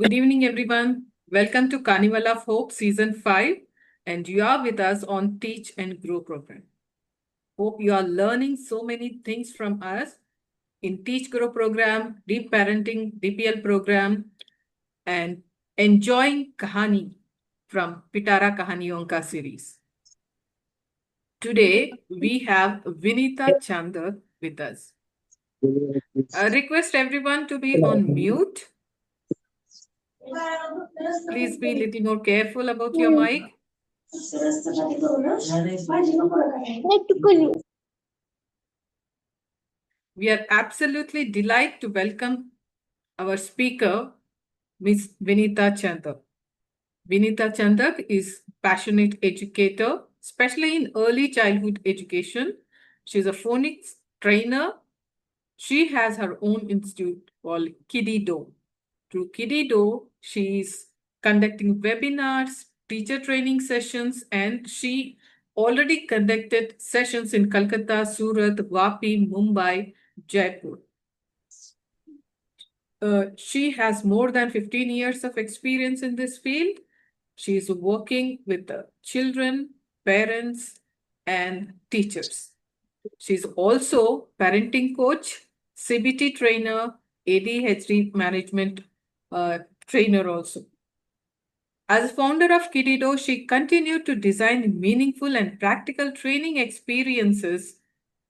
Good evening, everyone. Welcome to Carnival of Hope Season 5, and you are with us on Teach and Grow program. Hope you are learning so many things from us in Teach Grow program, Deep Parenting DPL program, and enjoying Kahani from Pitara Kahaniyon Ka series. Today, we have Vinita Chandak with us. I request everyone to be on mute. Please be a little more careful about your mic. We are absolutely delighted to welcome our speaker, Ms. Vinita Chandak. Vinita Chandak is passionate educator, especially in early childhood education. She's a phonics trainer. She has her own institute called Kidido. Through Kidido, she's conducting webinars, teacher training sessions, and she already conducted sessions in Calcutta, Surat, Vapi, Mumbai, Jaipur. She has more than 15 years of experience in this field. She is working with the children, parents, and teachers. She's also parenting coach, CBT trainer, ADHD management trainer also. As founder of Kidido, she continued to design meaningful and practical training experiences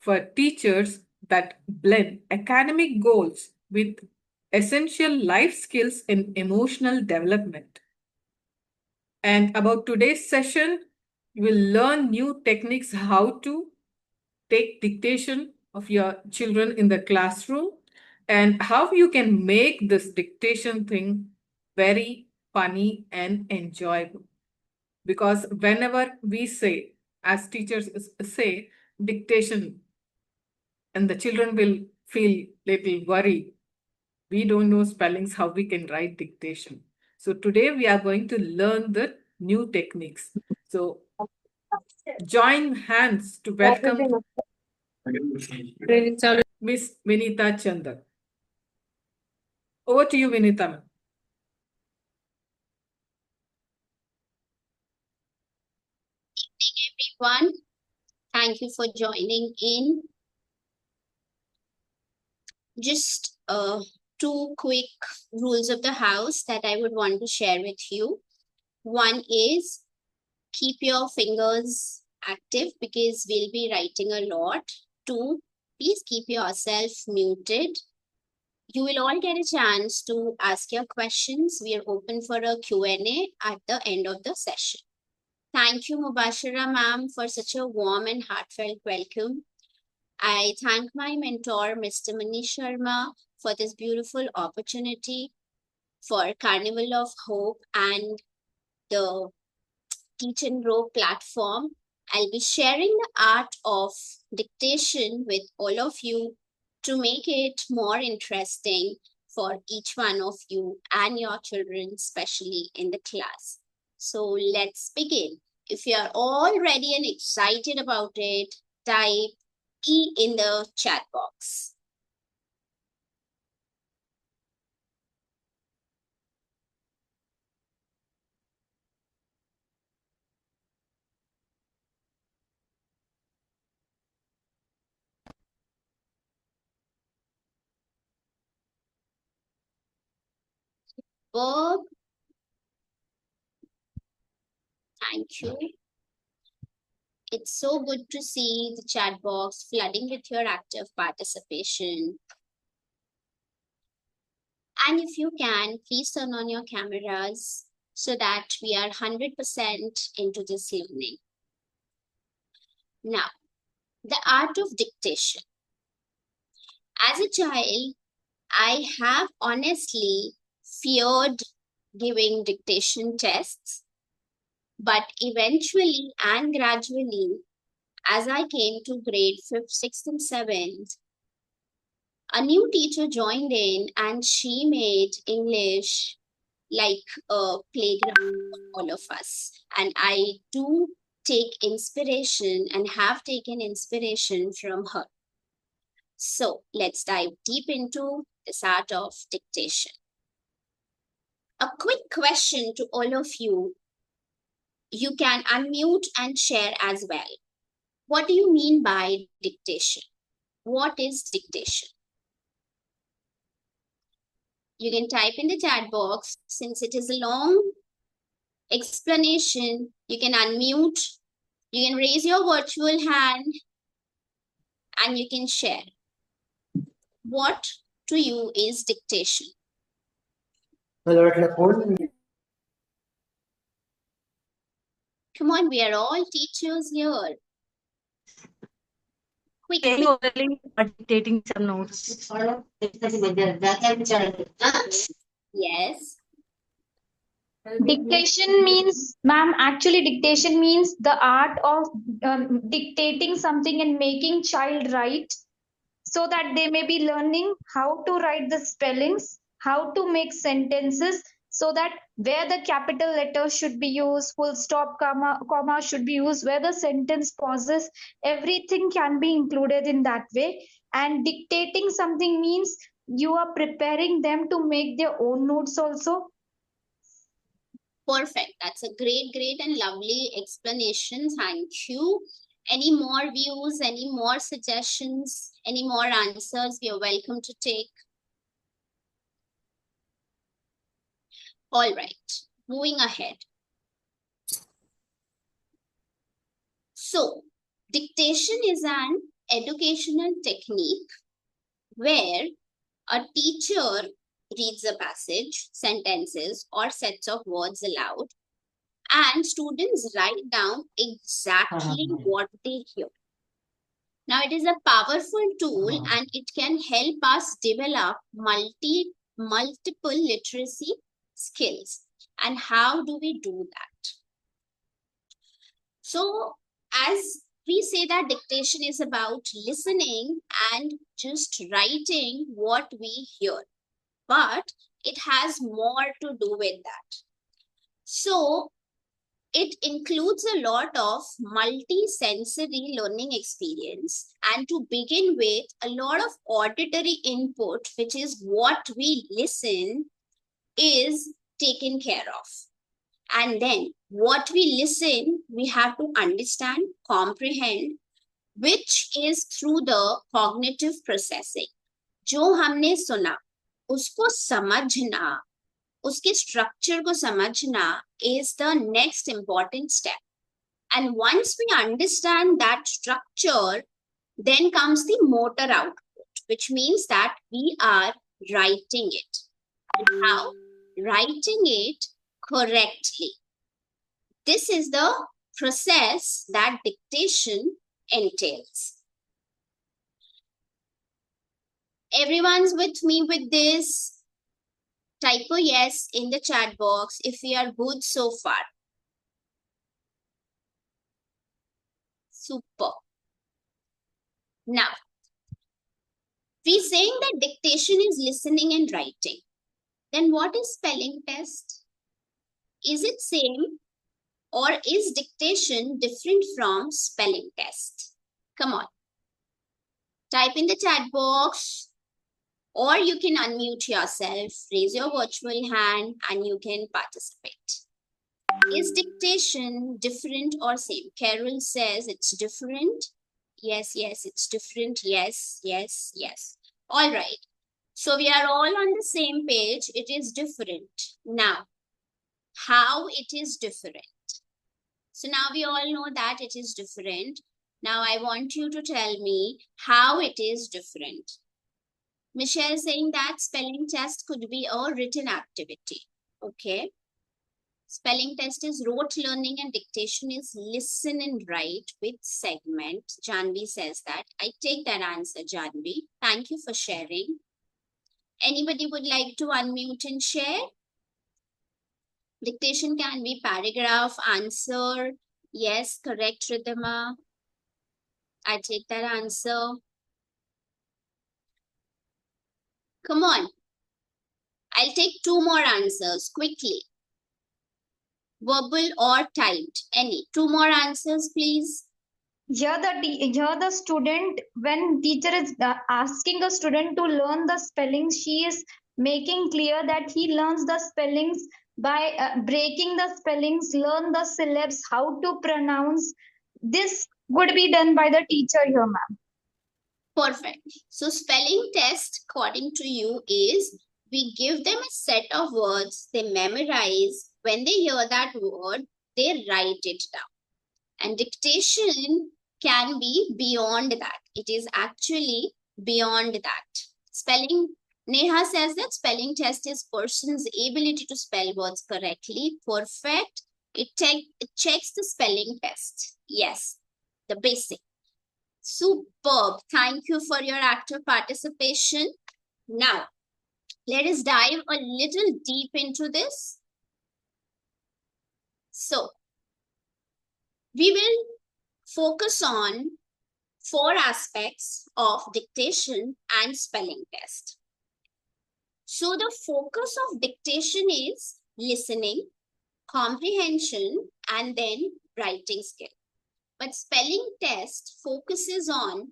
for teachers that blend academic goals with essential life skills and emotional development. And about today's session, you will learn new techniques how to take dictation of your children in the classroom and how you can make this dictation thing very funny and enjoyable. Because whenever we say, as teachers say, dictation, and the children will feel little worried. We don't know spellings, how we can write dictation. So today we are going to learn the new techniques. So join hands to welcome Miss Vinita Chandak. Over to you, Vinita. Everyone, thank you for joining in. Just two quick rules of the house that I would want to share with you. One is keep your fingers active because we'll be writing a lot. Two, please keep yourself muted. You will all get a chance to ask your questions. We are open for a Q&A at the end of the session. Thank you, Mubashira ma'am, for such a warm and heartfelt welcome. I thank my mentor, Mr. Manish Sharma, for this beautiful opportunity for Carnival of Hope and the Teach and Grow platform. I'll be sharing the art of dictation with all of you to make it more interesting for each one of you and your children, especially in the class. So let's begin. If you are all ready and excited about it, type E in the chat box. Bob, thank you. It's so good to see the chat box flooding with your active participation. And if you can, please turn on your cameras so that we are 100% into this learning. Now, the art of dictation. As a child, I have honestly feared giving dictation tests, but eventually and gradually, as I came to grade 5th, 6th, and 7th, a new teacher joined in and she made English like a playground for all of us. And I do take inspiration and have taken inspiration from her. So let's dive deep into this art of dictation. A quick question to all of you. You can unmute and share as well. What do you mean by dictation? What is dictation? You can type in the chat box. Since it is a long explanation, you can unmute, you can raise your virtual hand, and you can share. What to you is dictation? Come on, we are all teachers here. Quick. Orally or dictating some notes. Yes. Dictation means, ma'am, actually dictation means the art of dictating something and making child write so that they may be learning how to write the spellings, how to make sentences, so that where the capital letters should be used, full stop, comma should be used, where the sentence pauses, everything can be included in that way. And dictating something means you are preparing them to make their own notes also. Perfect. That's a great and lovely explanation. Thank you. Any more views, any more suggestions, any more answers, we are welcome to take. All right, moving ahead. So, dictation is an educational technique where a teacher reads a passage, sentences, or sets of words aloud, and students write down exactly what they hear. Now, it is a powerful tool and it can help us develop multiple literacy skills. And how do we do that? So, as we say that dictation is about listening and just writing what we hear, but it has more to do with that. So, it includes a lot of multi-sensory learning experience, and to begin with, a lot of auditory input, which is what we listen, is taken care of. And then what we listen, we have to understand, comprehend, which is through the cognitive processing. जो हमने सुना, उसको समझना, उसके structure को समझना is the next important step. And once we understand that structure, then comes the motor output, which means that we are writing it. And how? Writing it correctly. This is the process that dictation entails. Everyone's with me with this? Type a yes in the chat box if we are good so far. Super. Now, we're saying that dictation is listening and writing. Then what is spelling test? Is it same or is dictation different from spelling test? Come on. Type in the chat box, or you can unmute yourself, raise your virtual hand, and you can participate. Is dictation different or same? Carol says it's different. Yes, it's different. Yes. All right. So we are all on the same page. It is different. Now, how it is different? So now we all know that it is different. Now I want you to tell me how it is different. Michelle saying that spelling test could be a written activity. Okay. Spelling test is rote learning and dictation is listen and write with segment. Janvi says that. I take that answer, Janvi. Thank you for sharing. Anybody would like to unmute and share? Dictation can be paragraph, answer. Yes, correct, Ridhima. I take that answer. Come on. I'll take two more answers quickly. Verbal or typed? Any? Two more answers, please. Here the student, when teacher is asking a student to learn the spelling, she is making clear that he learns the spellings by breaking the spellings, learn the syllabs, how to pronounce. This would be done by the teacher here, ma'am. Perfect. So spelling test, according to you, is we give them a set of words, they memorize. When they hear that word, they write it down. And dictation can be beyond that. It is actually beyond that. Spelling, Neha says that spelling test is person's ability to spell words correctly. Perfect. It checks the spelling test. Yes, the basic. Superb. Thank you for your active participation. Now, let us dive a little deep into this. So, we will focus on 4 aspects of dictation and spelling test. So, the focus of dictation is listening, comprehension, and then writing skill. But spelling test focuses on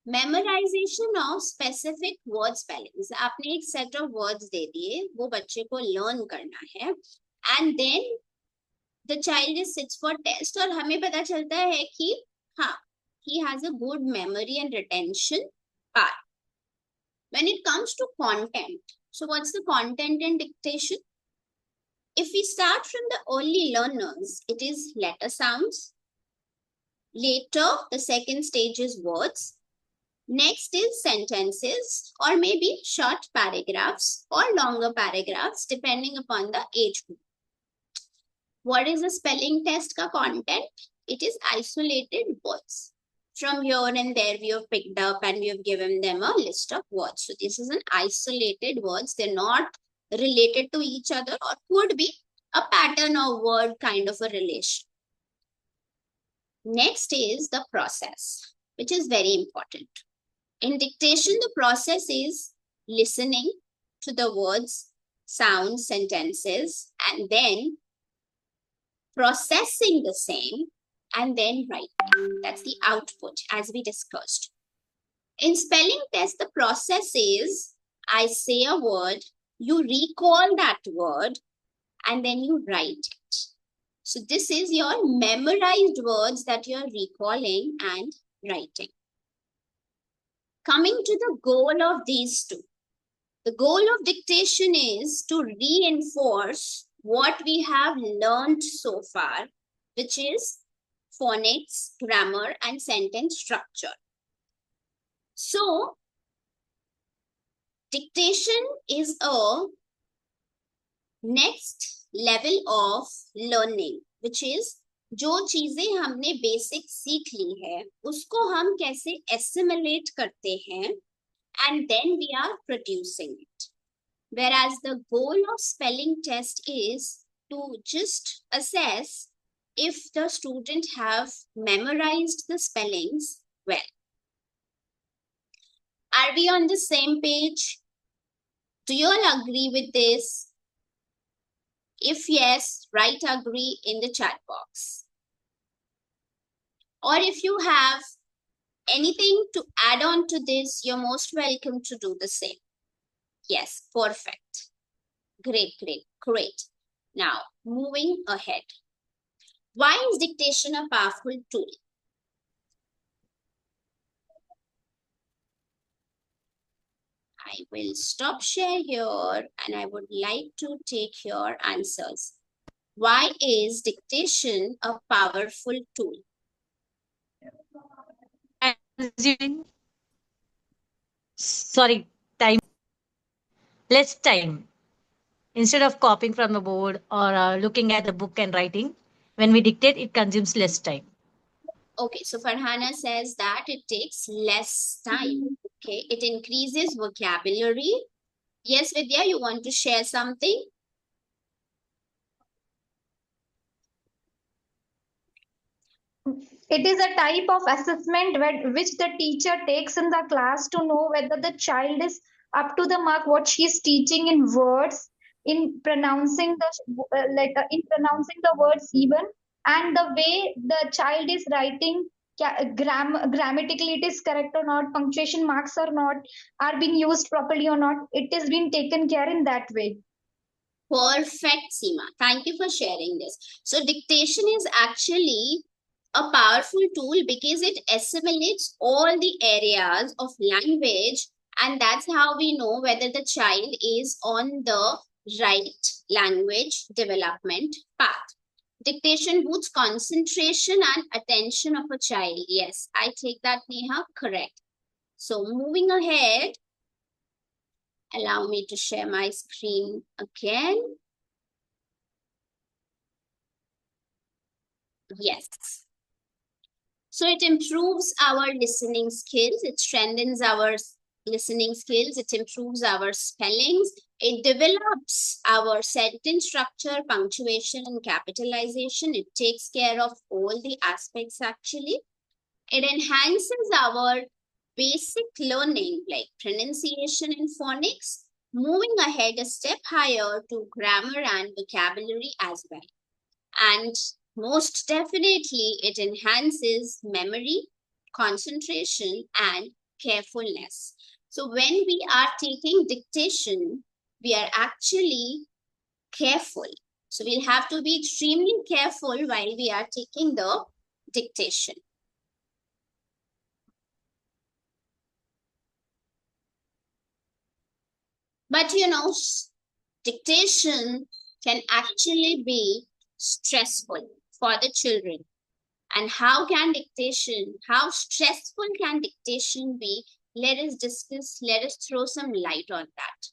memorization of specific word spellings. आपने एक set of words दे दिए, वो बच्चे को learn करना है, and then the child is sits for test और हमें पता चलता है कि हाँ, he has a good memory and retention part. When it comes to content, so what's the content in dictation? If we start from the early learners, it is letter sounds. Later, the second stage is words. Next is sentences or maybe short paragraphs or longer paragraphs depending upon the age group. What is the spelling test ka content? It is isolated words. From here and there we have picked up and we have given them a list of words. So this is an isolated words. They're not related to each other or could be a pattern or word kind of a relation. Next is the process, which is very important. In dictation, the process is listening to the words, sounds, sentences, and then processing the same and then writing. That's the output as we discussed. In spelling test, the process is I say a word, you recall that word, and then you write it. So this is your memorized words that you're recalling and writing. Coming to the goal of these two. The goal of dictation is to reinforce what we have learned so far, which is phonics, grammar, and sentence structure. So, dictation is a next level of learning, which is जो चीजें हमने basic सीख ली है उसको हम कैसे assimilate करते हैं and then we are producing it. Whereas the goal of spelling test is to just assess if the student have memorized the spellings well. Are we on the same page? Do you all agree with this? If yes, write agree in the chat box. Or if you have anything to add on to this, you're most welcome to do the same. Yes, perfect. Great, great, great. Now, moving ahead. Why is dictation a powerful tool? I will stop share here and I would like to take your answers. Why is dictation a powerful tool? Time, less time. Instead of copying from the board or looking at the book and writing, when we dictate, it consumes less time. Okay, so Farhana says that it takes less time. Okay, it increases vocabulary. Yes, Vidya, you want to share something? It is a type of assessment which the teacher takes in the class to know whether the child is up to the mark what she is teaching in words, in pronouncing the in pronouncing the words even, and the way the child is writing grammatically it is correct or not, punctuation marks or not, are being used properly or not. It is being taken care in that way. Perfect, Seema. Thank you for sharing this. So dictation is actually a powerful tool because it assimilates all the areas of language, and that's how we know whether the child is on the right language development path. Dictation boosts concentration and attention of a child. Yes, I take that, Neha. Correct. So moving ahead, allow me to share my screen again. Yes. So it improves our listening skills. It strengthens our listening skills. It improves our spellings. It develops our sentence structure, punctuation, and capitalization. It takes care of all the aspects actually. It enhances our basic learning like pronunciation and phonics, moving ahead a step higher to grammar and vocabulary as well. And most definitely, it enhances memory, concentration, and carefulness. So when we are taking dictation, we are actually careful. So we'll have to be extremely careful while we are taking the dictation. But you know, dictation can actually be stressful for the children. And how stressful can dictation be? Let us discuss, let us throw some light on that.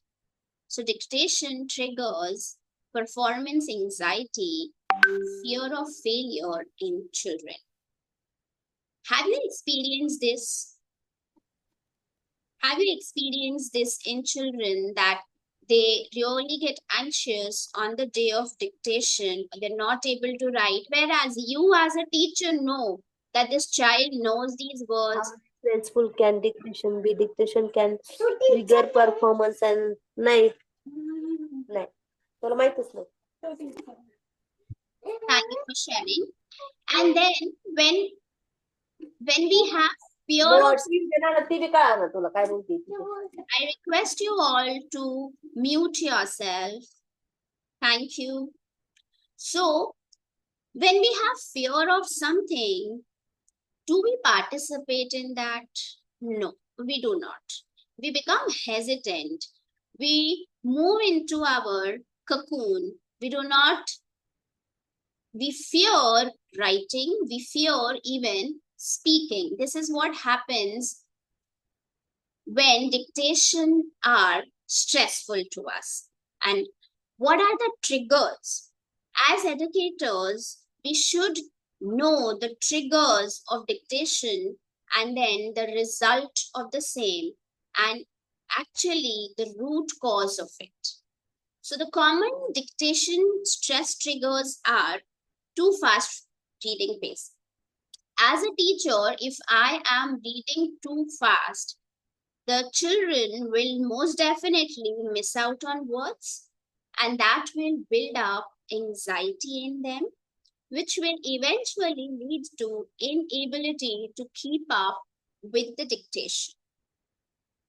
So dictation triggers performance anxiety, fear of failure in children. Have you experienced this? Have you experienced this in children that they really get anxious on the day of dictation? They're not able to write, whereas you as a teacher know that this child knows these words. How stressful can dictation be? Dictation can trigger performance and नाही तुला माहितच नाही. Thank you for sharing. And then when we have fear of, I request you all to mute yourself. Thank you. So when we have fear of something, do we participate in that? No, we do not. We become hesitant. We move into our cocoon. We fear writing. We fear even speaking. This is what happens when dictation are stressful to us. And what are the triggers? As educators, we should know the triggers of dictation and then the result of the same and actually the root cause of it. So the common dictation stress triggers are too fast reading pace. As a teacher, if I am reading too fast, the children will most definitely miss out on words, and that will build up anxiety in them, which will eventually lead to inability to keep up with the dictation.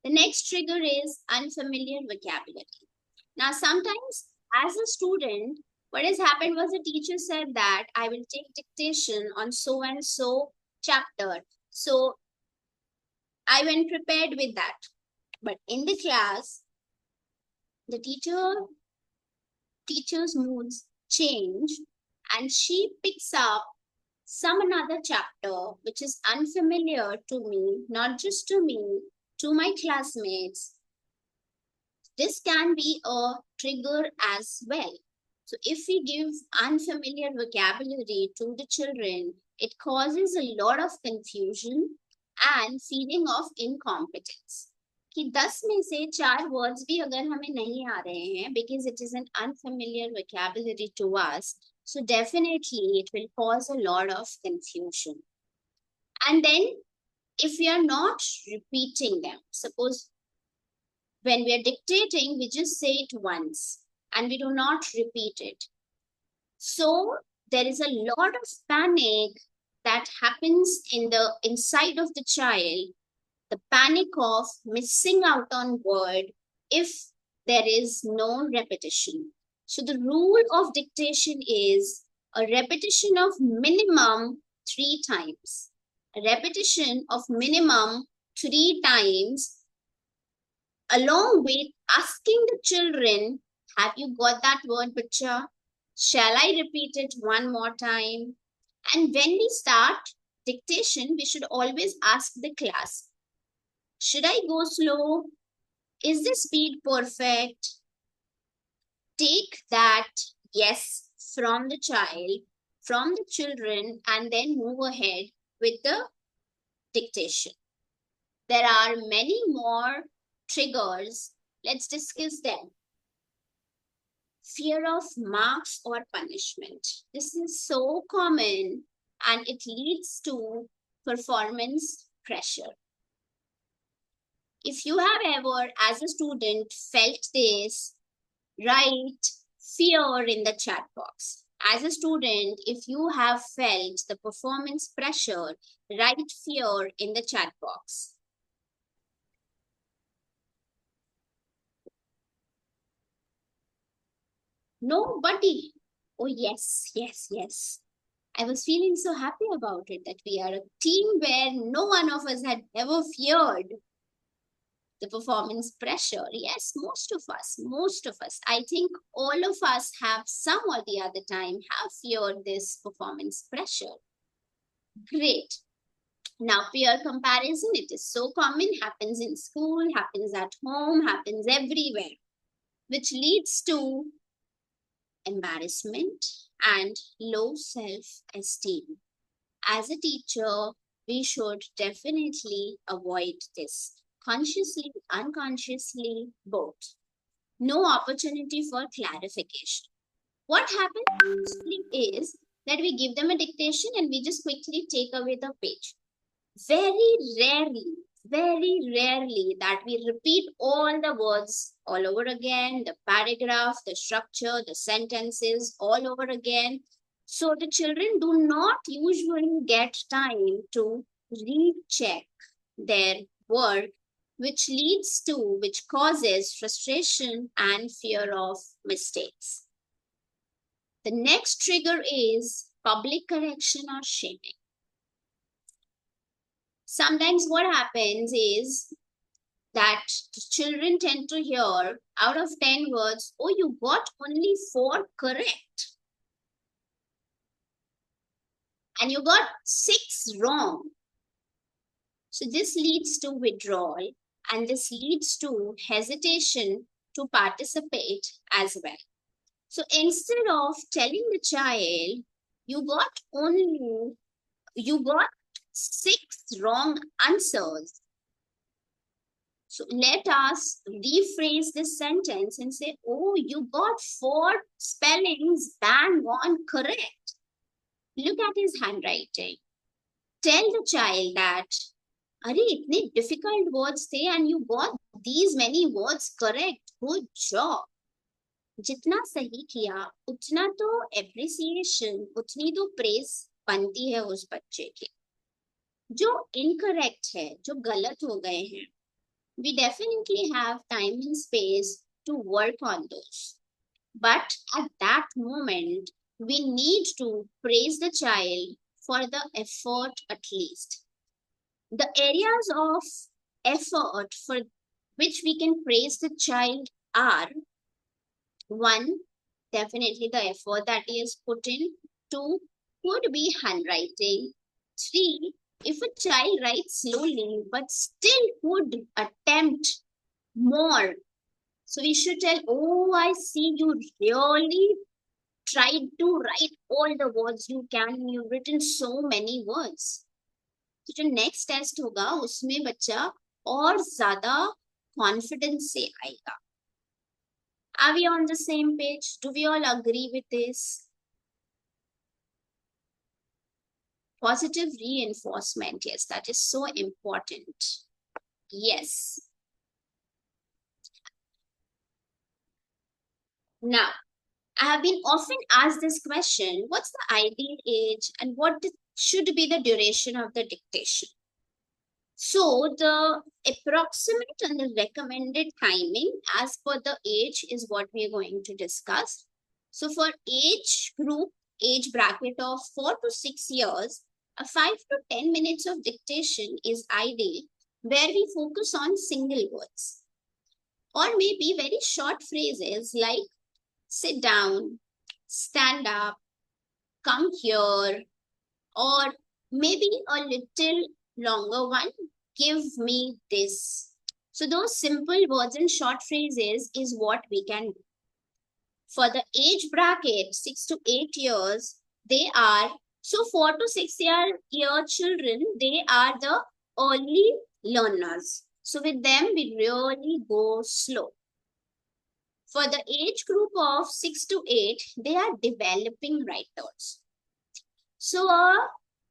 The next trigger is unfamiliar vocabulary. Now, sometimes as a student, what has happened was the teacher said that I will take dictation on so and so chapter. So I went prepared with that. But in the class, the teacher's moods change and she picks up some another chapter which is unfamiliar to me, not just to me, to my classmates. This can be a trigger as well. So if we give unfamiliar vocabulary to the children, it causes a lot of confusion and feeling of incompetence. कि 10 में से 4 words भी अगर हमें नहीं आ रहे हैं because it is an unfamiliar vocabulary to us, so definitely it will cause a lot of confusion. And then if we are not repeating them, suppose when we are dictating, we just say it once and we do not repeat it. So there is a lot of panic that happens in the inside of the child, the panic of missing out on word if there is no repetition. So the rule of dictation is a repetition of minimum 3 times. A repetition of minimum 3 times, along with asking the children, have you got that word, bacha? Shall I repeat it one more time? And when we start dictation, we should always ask the class, should I go slow? Is the speed perfect? Take that yes from the child, from the children, and then move ahead with the dictation. There are many more triggers. Let's discuss them. Fear of marks or punishment. This is so common and it leads to performance pressure. If you have ever, as a student, felt this, write fear in the chat box. As a student, if you have felt the performance pressure, write fear in the chat box. Nobody. Oh, yes, yes, yes. I was feeling so happy about it that we are a team where no one of us had ever feared the performance pressure. Yes, most of us. I think all of us have some or the other time have feared this performance pressure. Great. Now, peer comparison, it is so common, happens in school, happens at home, happens everywhere, which leads to embarrassment and low self-esteem. As a teacher, we should definitely avoid this, consciously, unconsciously, both. No opportunity for clarification. What happens is that we give them a dictation and we just quickly take away the page. Very rarely that we repeat all the words all over again, the paragraph, the structure, the sentences all over again. So the children do not usually get time to recheck their work, which causes frustration and fear of mistakes. The next trigger is public correction or shaming. Sometimes what happens is that children tend to hear out of 10 words, oh, you got only 4 correct. And you got 6 wrong. So this leads to withdrawal and this leads to hesitation to participate as well. So instead of telling the child, you got 6 wrong answers. So let us rephrase this sentence and say, oh, you got 4 spellings bang on correct. Look at his handwriting. Tell the child that, अरे इतने difficult words थे and you got these many words correct. Good job. जितना सही किया उतना तो appreciation, उतनी तो praise बनती है उस बच्चे की. जो incorrect है, जो गलत हो गए हैं, we definitely have time and space to work on those. But at that moment, we need to praise the child for the effort at least. The areas of effort for which we can praise the child are 1, definitely the effort that he has put in. 2, could be handwriting. 3, if a child writes slowly but still would attempt more. So we should tell, oh, I see you really tried to write all the words you can. You've written so many words. तो जो next test होगा उसमें बच्चा और ज्यादा confidence से आएगा. Are we on the same page? Do we all agree with this? Positive reinforcement, yes, that is so important. Yes. Now, I have been often asked this question, what's the ideal age and what should be the duration of the dictation. So the approximate and the recommended timing as per the age is what we are going to discuss. So for age group, age bracket of 4 to 6 years, a 5 to 10 minutes of dictation is ideal, where we focus on single words or maybe very short phrases like sit down, stand up, come here, or maybe a little longer one, give me this. So those simple words and short phrases is what we can do. For the age bracket 6 to 8 years, they are, so 4 to 6 year children, they are the early learners. So with them, we really go slow. For the age group of 6 to 8, they are developing writers. So a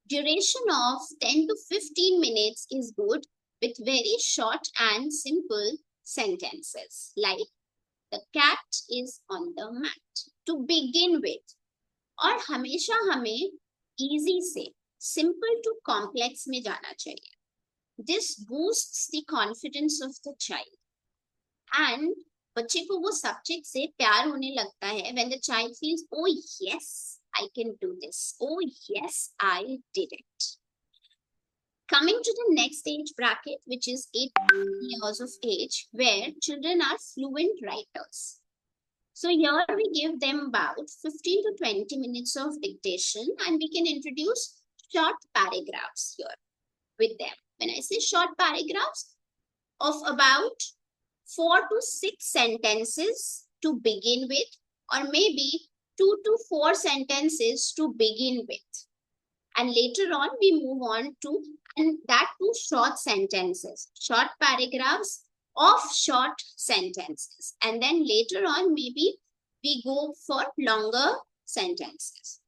duration of 10 to 15 minutes is good with very short and simple sentences like the cat is on the mat to begin with. और हमेशा हमें easy से simple to complex में जाना चाहिए. This boosts the confidence of the child. And बच्चे को वो सब्जेक्ट से प्यार होने लगता है when the child feels, oh yes, I can do this. Oh yes, I did it. Coming to the next age bracket, which is 8 years of age, where children are fluent writers. So here we give them about 15 to 20 minutes of dictation, and we can introduce short paragraphs here with them. When I say short paragraphs of about 4 to 6 sentences to begin with, or maybe 2 to 4 sentences to begin with. And later on, we move on to, and that to short sentences, short paragraphs of short sentences. And then later on, maybe we go for longer sentences.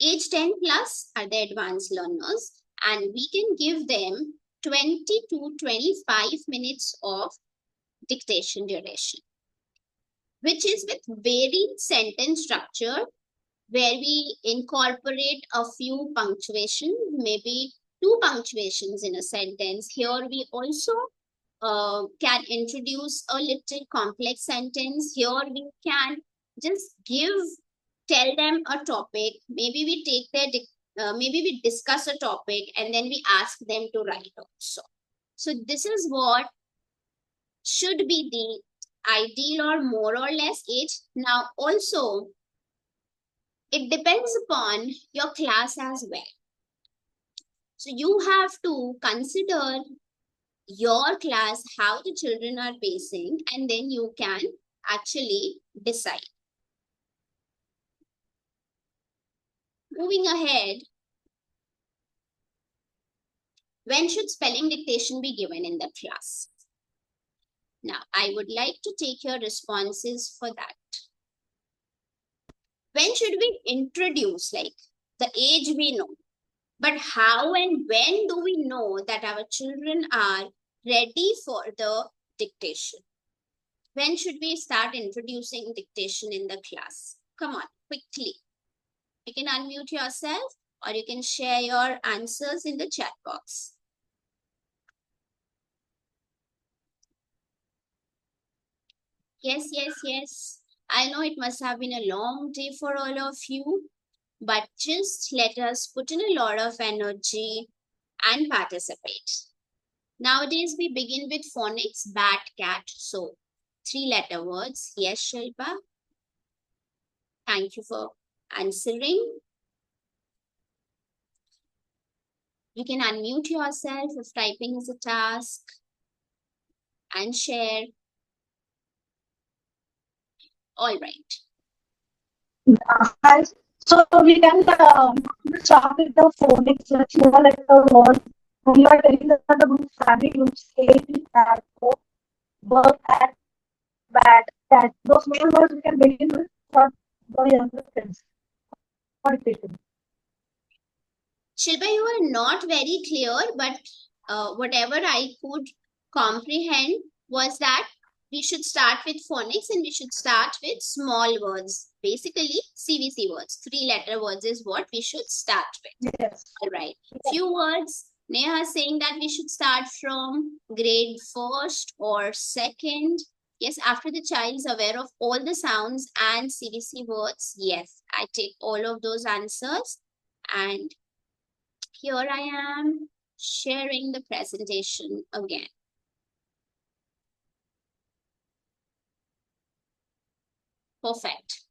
Age 10 plus are the advanced learners, and we can give them 20 to 25 minutes of dictation duration, which is with varied sentence structure, where we incorporate a few punctuations, maybe 2 punctuations in a sentence. Here we also can introduce a little complex sentence. Here we can just tell them a topic. Maybe we take maybe we discuss a topic and then we ask them to write also. So this is what should be the ideal or more or less age. Now also, it depends upon your class as well. So you have to consider your class, how the children are pacing, and then you can actually decide. Moving ahead, when should spelling dictation be given in the class? Now, I would like to take your responses for that. When should we introduce, like the age we know, but how and when do we know that our children are ready for the dictation? When should we start introducing dictation in the class? Come on, quickly. You can unmute yourself or you can share your answers in the chat box. Yes, yes, yes. I know it must have been a long day for all of you, but just let us put in a lot of energy and participate. Nowadays, we begin with phonics, bat, cat. So, 3-letter words. Yes, Shilpa. Thank you for answering. You can unmute yourself if typing is a task and share. All right. So we can start with the phonics, small letter words. You are telling that the group family groups A, at, work, at, bad, cat. Those small words we can begin with for the younger kids. For dictation. Shilpa, you are not very clear, but whatever I could comprehend was that we should start with phonics and we should start with small words. Basically, CVC words. 3-letter words is what we should start with. Yes. All right. Few words. Neha is saying that we should start from grade 1st or 2nd. Yes, after the child is aware of all the sounds and CVC words. Yes, I take all of those answers. And here I am sharing the presentation again. Perfect.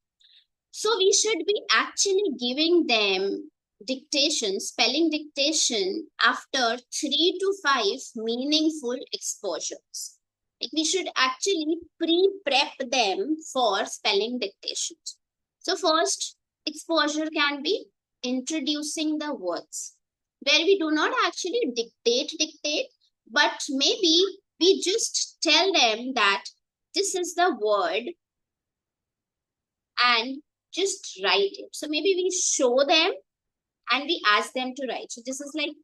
So we should be actually giving them dictation, spelling dictation after 3 to 5 meaningful exposures. Like we should actually pre-prep them for spelling dictations. So first exposure can be introducing the words, where we do not actually dictate, but maybe we just tell them that this is the word and just write it. So maybe we show them and we ask them to write. So this is like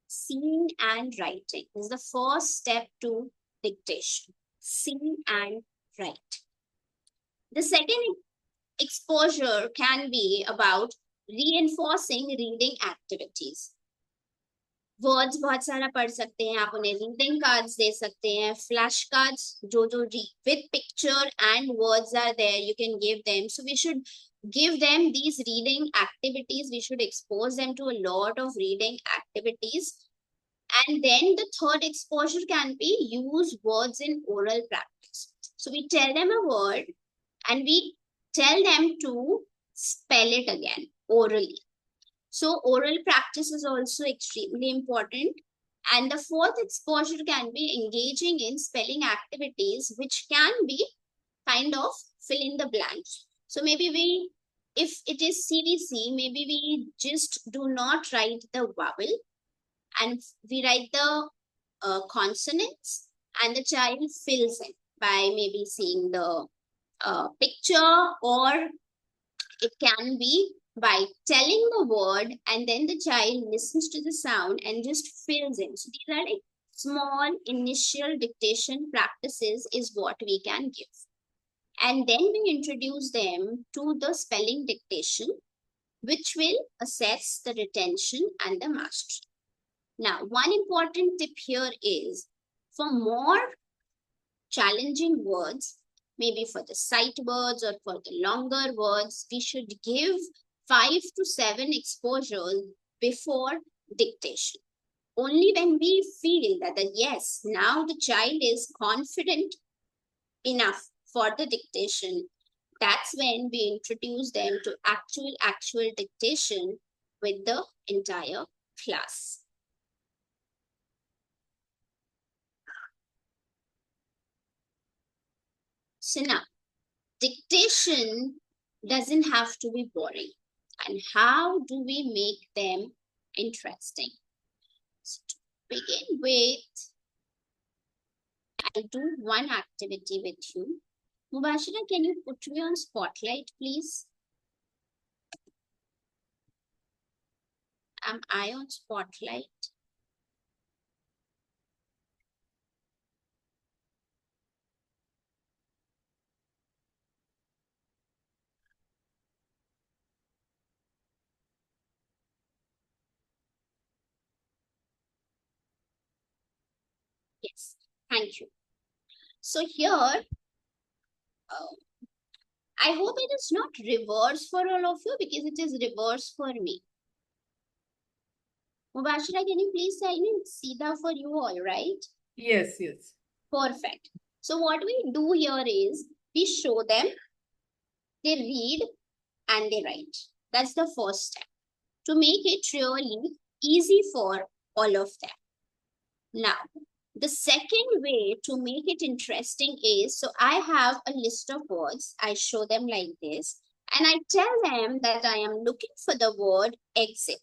seeing and writing. This is the first step to dictation. See and write. The second exposure can be about reinforcing reading activities. Words बहुत सारा पढ़ सकते हैं, आप उन्हें reading cards they सकते हैं, flash cards जो with picture and words are there, you can give them. So we should give them these reading activities. We should expose them to a lot of reading activities. And then the third exposure can be use words in oral practice. So we tell them a word and we tell them to spell it again orally. So oral practice is also extremely important. And the fourth exposure can be engaging in spelling activities, which can be kind of fill in the blanks. So maybe we, if it is CVC, maybe we just do not write the vowel and we write the consonants and the child fills in by maybe seeing the picture, or it can be by telling the word and then the child listens to the sound and just fills in. So these are like small initial dictation practices is what we can give. And then we introduce them to the spelling dictation, which will assess the retention and the mastery. Now, one important tip here is for more challenging words, maybe for the sight words or for the longer words, we should give 5 to 7 exposures before dictation. Only when we feel that yes, now the child is confident enough for the dictation, that's when we introduce them to actual dictation with the entire class. So now, dictation doesn't have to be boring. And how do we make them interesting? So to begin with, I'll do one activity with you. Mubashira, can you put me on spotlight, please? Am I on spotlight? Yes, thank you. So here, I hope it is not reverse for all of you because it is reverse for me. Mubashira, can you please say Sida for you all, right? Yes, yes. Perfect. So what we do here is we show them, they read and they write. That's the first step to make it really easy for all of them. Now, the second way to make it interesting is, so I have a list of words. I show them like this and I tell them that I am looking for the word exit.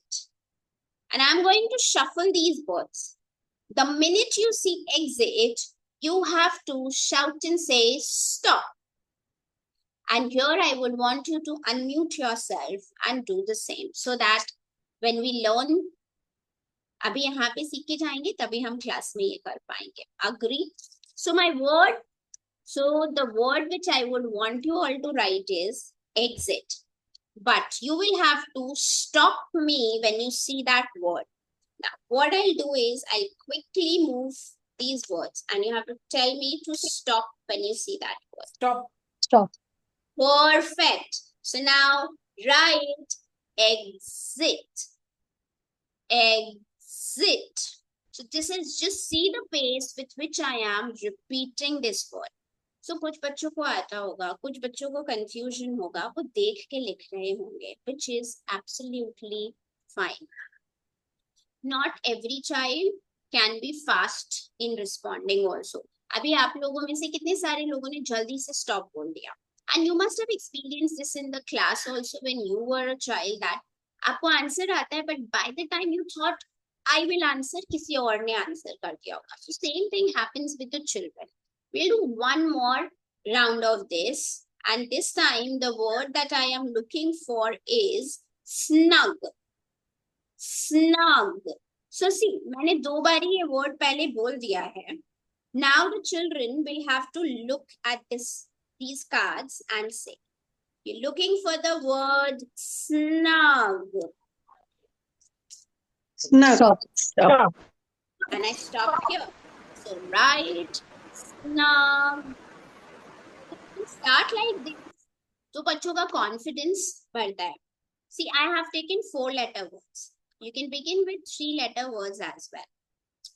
And I'm going to shuffle these words. The minute you see exit, you have to shout and say stop. And here I would want you to unmute yourself and do the same so that when we learn, अभी यहाँ पे सीख के जाएंगे तभी हम class में ये कर पाएंगे. Agree? So my word So the word which I would want you all to write is exit. But you will have to stop me when you see that word. Now, what I'll do is I'll quickly move these words and you have to tell me to stop when you see that word. Stop. Stop. Perfect. So now write exit. Exit. So this is just see the pace with which I am repeating this word. So कुछ बच्चों को आता होगा, कुछ बच्चों को confusion होगा, वो देख के लिख रहे होंगे, which is absolutely fine. Not every child can be fast in responding also. अभी आप लोगों में से कितने सारे लोगों ने जल्दी से stop बोल दिया? And you must have experienced this in the class also when you were a child that आपको answer आता है, but by the time you thought I will answer, किसी और ने answer कर दिया होगा. So same thing happens with the children. We'll do one more round of this, and this time the word that I am looking for is snug. Snug. So see, मैंने दो बारी ये word पहले बोल दिया है. Now the children will have to look at these cards and say, you're looking for the word snug. Snug. Stop. And I stop here. So write snug. Start like this. तो बच्चों का confidence बढ़ता है. See, I have taken 4-letter words. You can begin with 3-letter words as well.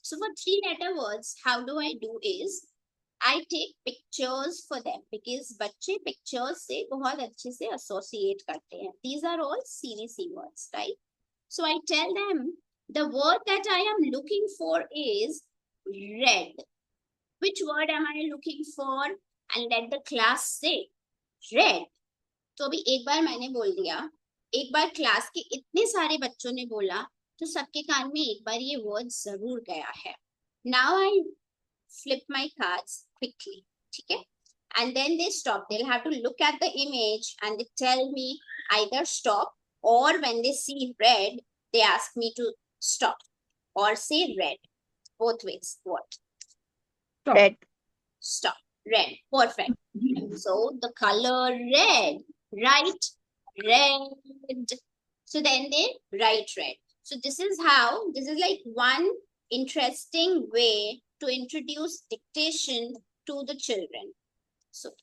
So for 3-letter words, how do I do is, I take pictures for them because बच्चे pictures से बहुत अच्छे से associate करते हैं. These are all CVC words, right? So I tell them, the word that I am looking for is red. Which word am I looking for? And let the class say red. तो अभी एक बार मैंने बोल दिया, एक बार class के इतने सारे बच्चों ने बोला, तो सबके कान में एक बार ये वर्ड जरूर गया है. Now I flip my cards quickly, ठीक है? And then they stop. They'll have to look at the image and they tell me either stop, or when they see red, they ask me to stop or say red. Both ways. What? Stop. Red. Stop. Red. Perfect. So the color red. Write red. So then they write red. So this is how, this is like one interesting way to introduce dictation to the children. So,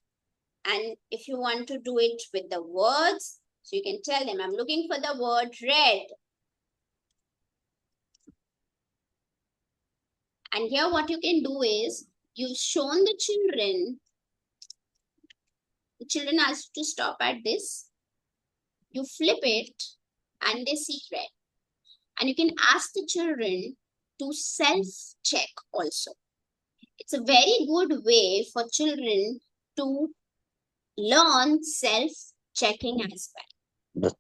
and if you want to do it with the words, so you can tell them, I'm looking for the word red. And here what you can do is, you've shown the children asked to stop at this. You flip it and they see red. And you can ask the children to self-check also. It's a very good way for children to learn self-checking as well.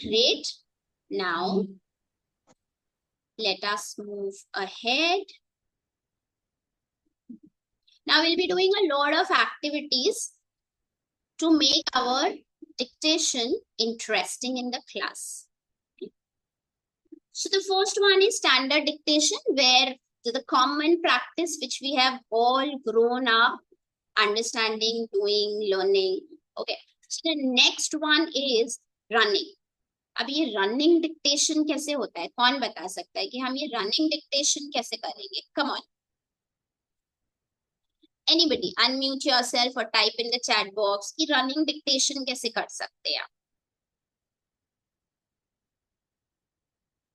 Great. Now, let us move ahead. Now we'll be doing a lot of activities to make our dictation interesting in the class. So the first one is standard dictation, where the common practice which we have all grown up understanding, doing, learning. Okay. So the next one is running. अब ये running dictation कैसे होता है? कौन बता सकता है कि हम ये रनिंग डिक्टेशन कैसे करेंगे? Come on. Anybody, unmute yourself or type in the chat box कि running dictation कैसे कर सकते हैं?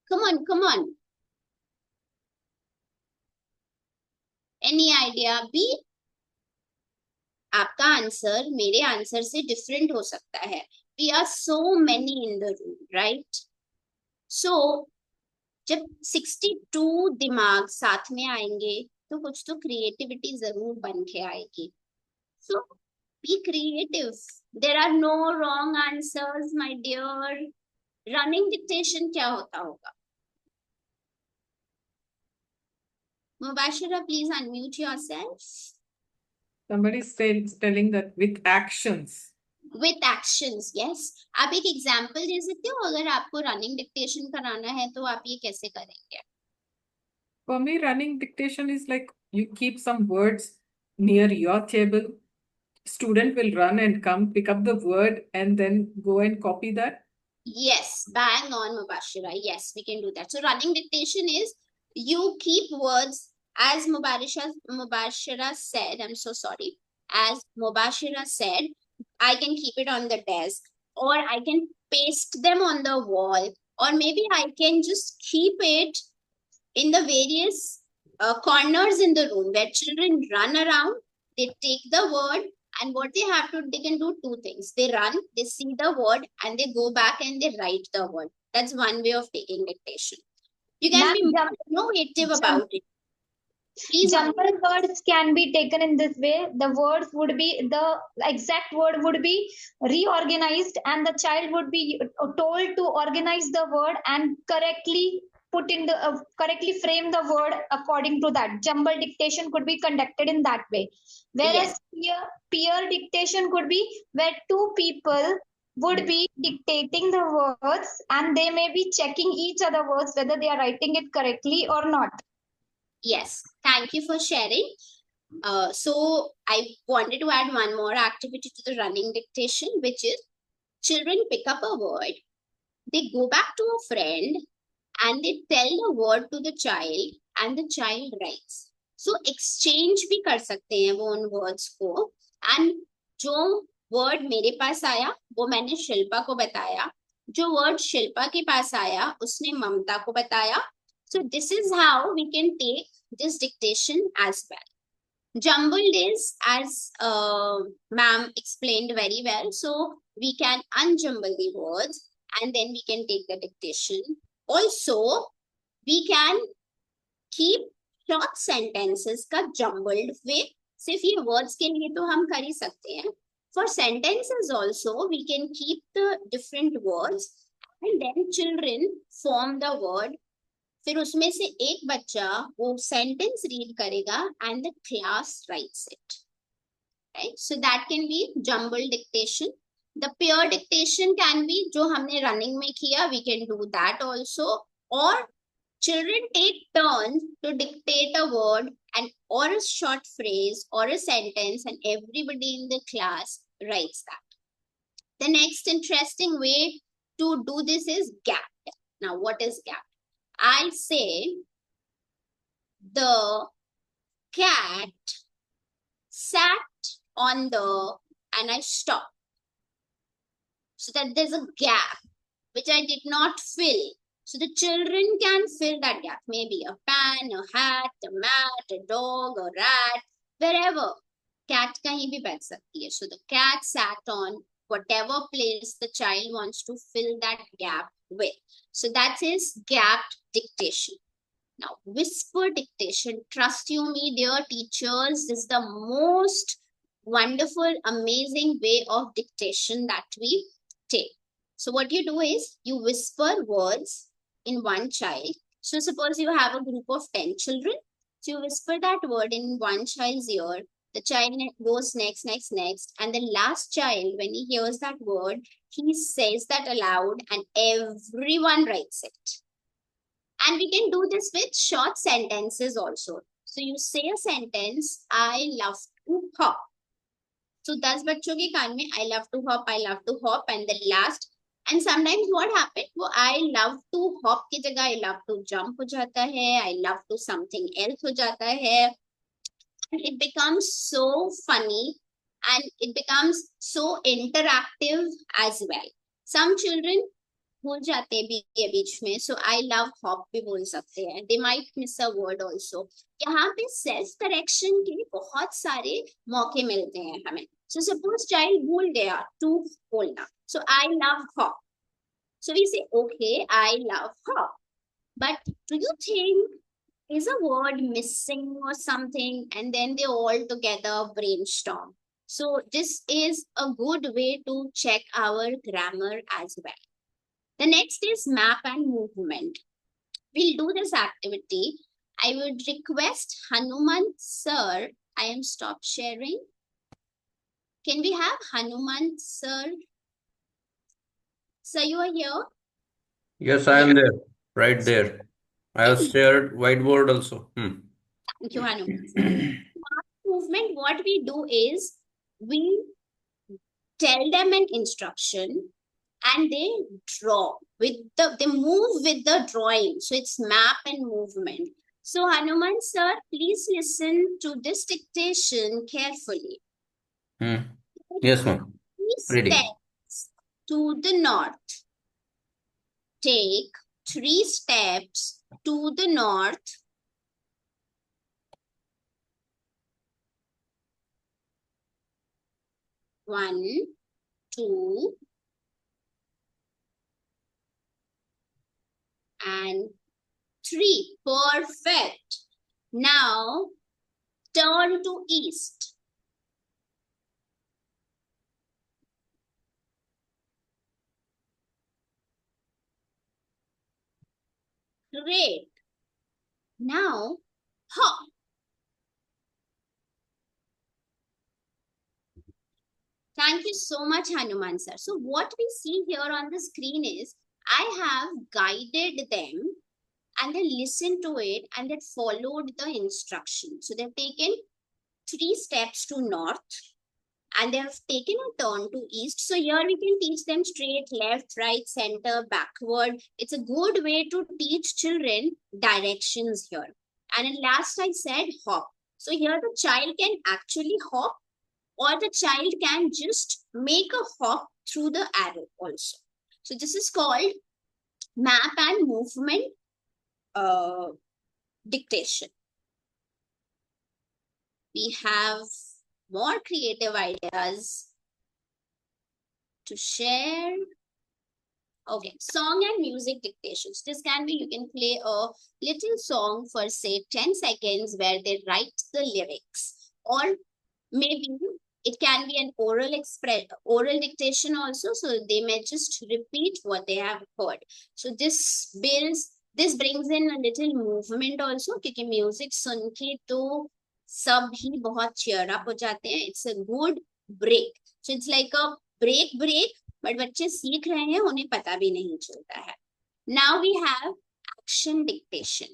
Come on, come on. Any idea? B? आपका आंसर मेरे आंसर से डिफरेंट हो सकता है. We are so many in the room, right? So, जब 62 दिमाग साथ में आएंगे तो कुछ तो क्रिएटिविटी जरूर बन के आएगी. So, be creative. There are no wrong answers, my dear. Running dictation क्या होता होगा? Mubashira, please unmute yourself. Somebody is telling that with actions. With actions, yes. आप एक एग्जाम्पल दे सकते हो? अगर आपको रनिंग डिक्टेशन कराना है तो आप ये कैसे करेंगे? For me, running dictation is like you keep some words near your table. Student will run and come pick up the word and then go and copy that. Yes, bang on, Mubashira. Yes, we can do that. So running dictation is you keep words as Mubashira said. I'm so sorry. As Mubashira said, I can keep it on the desk, or I can paste them on the wall, or maybe I can just keep it in the various corners in the room where children run around. They take the word, and what they can do two things. They run, they see the word, and they go back and they write the word. That's one way of taking dictation. You can Ma'am, be more innovative about it. Please, jumble words can be taken in this way. The words would be, the exact word would be reorganized, and the child would be told to organize the word and correctly put in the correctly frame the word according to that. Jumble dictation could be conducted in that way. Whereas peer dictation could be where two people would be dictating the words, and they may be checking each other words whether they are writing it correctly or not. yes, thank you for sharing. So I wanted to add one more activity to the running dictation, which is children pick up a word, they go back to a friend, and they tell the word to the child, and the child writes. So exchange भी कर सकते हैं वो उन words को, and जो word मेरे पास आया वो मैंने शिल्पा को बताया, जो word शिल्पा के पास आया उसने ममता को बताया. So this is how we can take this dictation as well. Jumbled is, as ma'am explained very well, so we can unjumble the words and then we can take the dictation. Also, we can keep short sentences का jumbled way. सिर्फ ये words के लिए तो हम कर ही सकते हैं. For sentences also, we can keep the different words and then children form the word. फिर उसमें से एक बच्चा वो सेंटेंस रीड करेगा and the class writes it. Right? So that can be jumbled dictation. The pure dictation can be जो हमने running में किया, we can do that also. Or children take turns to dictate a word and or a short phrase or a sentence, and everybody in the class writes that. The next interesting way to do this is gap. Now, what is gap? I say the cat sat on the, and I stop. So that there's a gap which I did not fill. So the children can fill that gap. Maybe a pan, a hat, a mat, a dog, a rat, wherever. Cat kahin bhi baith sakti hai. So the cat sat on whatever place the child wants to fill that gap with. So that is gapped dictation. Now, whisper dictation. Trust you me, dear teachers, this is the most wonderful, amazing way of dictation that we take. So what you do is you whisper words in one child. So suppose you have a group of 10 children. So you whisper that word in one child's ear. The child goes next, next, next. And the last child, when he hears that word, he says that aloud and everyone writes it. And we can do this with short sentences also. So you say a sentence, I love to hop. So 10 बच्चों के कान में I love to hop, and the last, and sometimes what happens, वो I love to hop की जगह I love to jump हो जाता है, I love to something else हो जाता है. And it becomes so funny and it becomes so interactive as well. Some children भूल जाते हैं बीच में, so I love hop भी बोल सकते हैं. They might miss a word also. यहाँ पे self correction के बहुत सारे मौके मिलते हैं हमें. So suppose child भूल गया to बोलना, so I love hop. So we say, okay, I love hop. But do you think is a word missing or something? And then they all together brainstorm. So this is a good way to check our grammar as well. The next is map and movement. We'll do this activity. I would request Hanuman sir. I am stop sharing. Can we have Hanuman sir? Sir, you are here? Yes, I am there, right there. I have shared whiteboard also. Thank you, Hanuman. Map movement, what we do is we tell them an instruction and they draw with they move with the drawing. So it's map and movement. So Hanuman sir, please listen to this dictation carefully. Yes, ma'am. 3 Ready. steps to the north. Take 3 steps to the north. One, 2, and 3. Perfect. Now turn to east. Great. Now hop. Thank you so much, Hanuman sir. So what we see here on the screen is I have guided them and they listened to it and they followed the instruction. So they've taken 3 steps to north and they have taken a turn to east. So here we can teach them straight, left, right, center, backward. It's a good way to teach children directions here. And at last I said hop. So here the child can actually hop, or the child can just make a hop through the arrow also. So this is called map and movement dictation. We have more creative ideas to share. Okay, song and music dictations. This can be, you can play a little song for say 10 seconds where they write the lyrics, or maybe it can be an oral dictation also. So they may just repeat what they have heard. So this brings in a little movement also, क्योंकि music सुन के तो सब ही बहुत cheer up हो जाते हैं. It's a good break. So it's like a break, but बच्चे सीख रहे हैं, उन्हें पता भी नहीं चलता है. Now we have action dictation.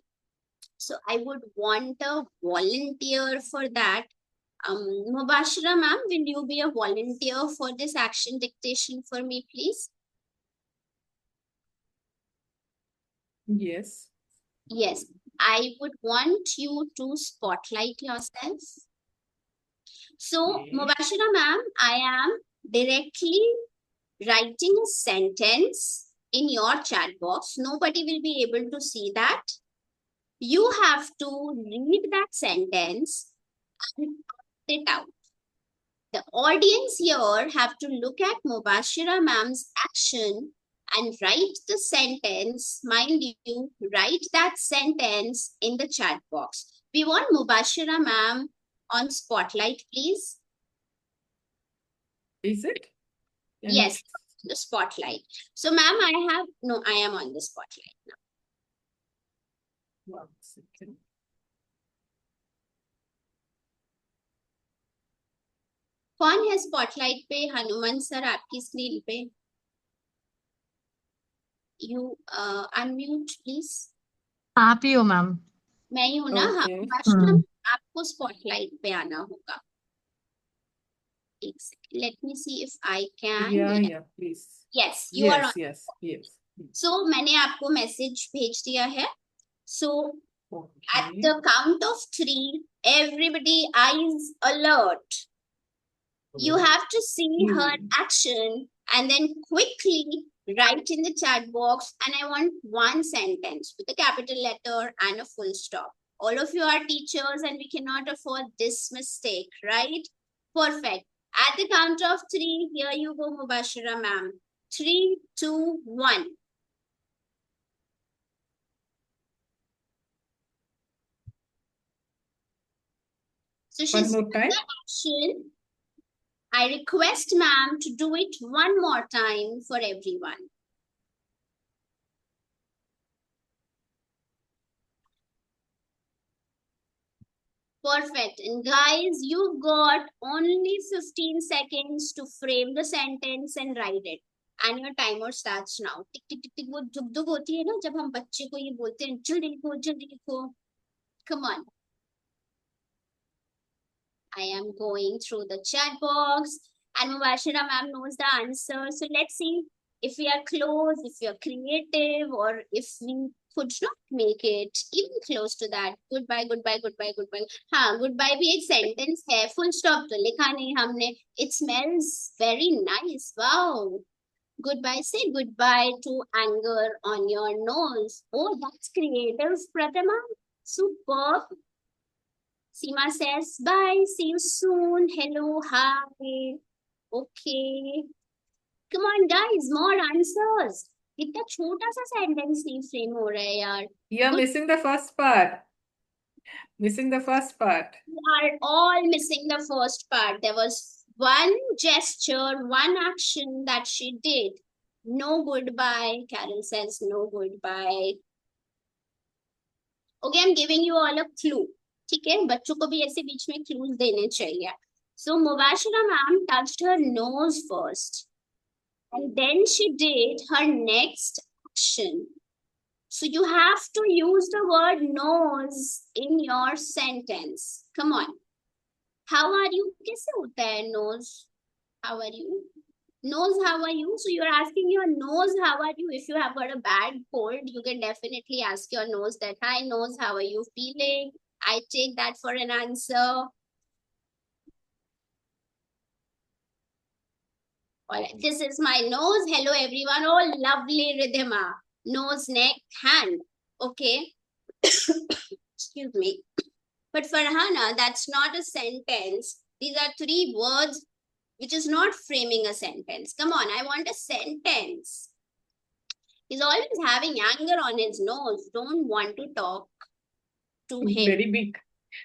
So I would want a volunteer for that. Mubashira ma'am, will you be a volunteer for this action dictation for me, please? Yes. Yes, I would want you to spotlight yourself. So, Okay. Mubashira ma'am, I am directly writing a sentence in your chat box. Nobody will be able to see that. You have to read that sentence and it out. The audience here have to look at Mubashira ma'am's action and write the sentence. Mind you, write that sentence in the chat box. We want Mubashira ma'am on spotlight, please. Is it? Can Yes, the spotlight. So ma'am, I am on the spotlight now. 1 second. कौन है spotlight पे? Hanuman sir आपकी screen पे. You unmute please. आप ही हो ma'am. मैं ही हूं ना. हाँ, Okay. Mubashira, आपको स्पॉटलाइट पे आना होगा. एक second, let me see if I can. Yeah, please. Yes, you are Yes. So मैंने आपको मैसेज भेज दिया है. सो at Okay. the count of 3, everybody eyes alert. You have to see her action and then quickly write in the chat box, and I want one sentence with a capital letter and a full stop. All of you are teachers and we cannot afford this mistake, right? Perfect. At the count of 3, here you go, Mubashira ma'am. 3, 2, 1. So One she's more done time. the action. I request ma'am to do it one more time for everyone. Perfect. And guys, you got only 15 seconds to frame the sentence and write it. And your timer starts now. टिक टिक टिक टिक, वो दुग दुग होती है ना जब हम बच्चे को ये बोलते हैं जल्दी लिखो जल्दी लिखो. Come on. I am going through the chat box and Mubashira ma'am knows the answer. So let's see if we are close, if we are creative, or if we could not make it even close to that. Goodbye, goodbye, goodbye, goodbye. हाँ, goodbye भी एक sentence है. Full stop तो लिखा नहीं हमने. It smells very nice. Wow. Goodbye. Say goodbye to anger on your nose. Oh, that's creative, Prathama. Superb. Seema says bye. See you soon. Hello. Hi. Okay. Come on, guys. More answers. इतना छोटा सा sentence नहीं frame हो रहा है यार. You're Good. missing the first part. Missing the first part. We are all missing the first part. There was one gesture, one action that she did. No goodbye. Carol says no goodbye. Okay, I'm giving you all a clue. ठीक है, बच्चों को भी ऐसे बीच में clues देने चाहिए. So Mubashira ma'am touched her nose first. And then she did her next action. So you have to use the word nose in your sentence. Come on. How are you? कैसे होता है nose? How are you? Nose, how are you? So you're asking your nose, how are you? If you have got a bad cold, you can definitely ask your nose that, hi nose, how are you feeling? I take that for an answer. All right, this is my nose. Hello everyone. Oh, lovely Ridhima. Nose, neck, hand. Okay. Excuse me. But Farhana, that's not a sentence. These are three words which is not framing a sentence. Come on, I want a sentence. He's always having anger on his nose. Don't want to talk to him. Very big.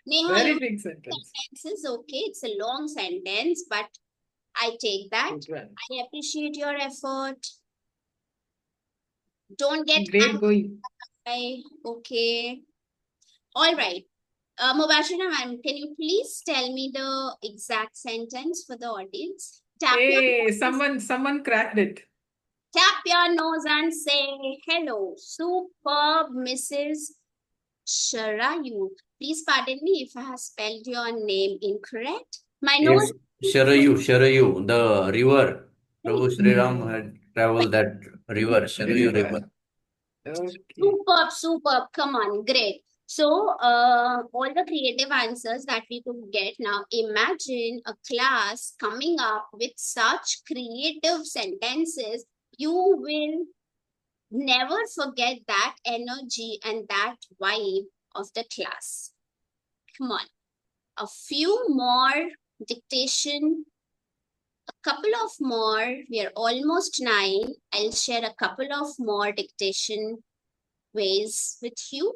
Neha, Very your big sentence. sentence is okay. It's a long sentence, but I take that. Good one. I appreciate your effort. Don't get Great going. angry. Okay. All right. Mubashira ma'am, can you please tell me the exact sentence for the audience? Tap Hey, your someone cracked it. Tap your nose and say hello. Superb, Mrs. Sharayu. Please pardon me if I have spelled your name incorrect. My nose. Yes, Sharayu, the river. Prabhu Sri Ram had traveled that river, Sharayu river. Okay. Superb, superb. Come on, great. So, all the creative answers that we could get now, imagine a class coming up with such creative sentences. You will never forget that energy and that vibe of the class. Come on. A few more dictation, a couple of more. We are almost 9. I'll share a couple of more dictation ways with you.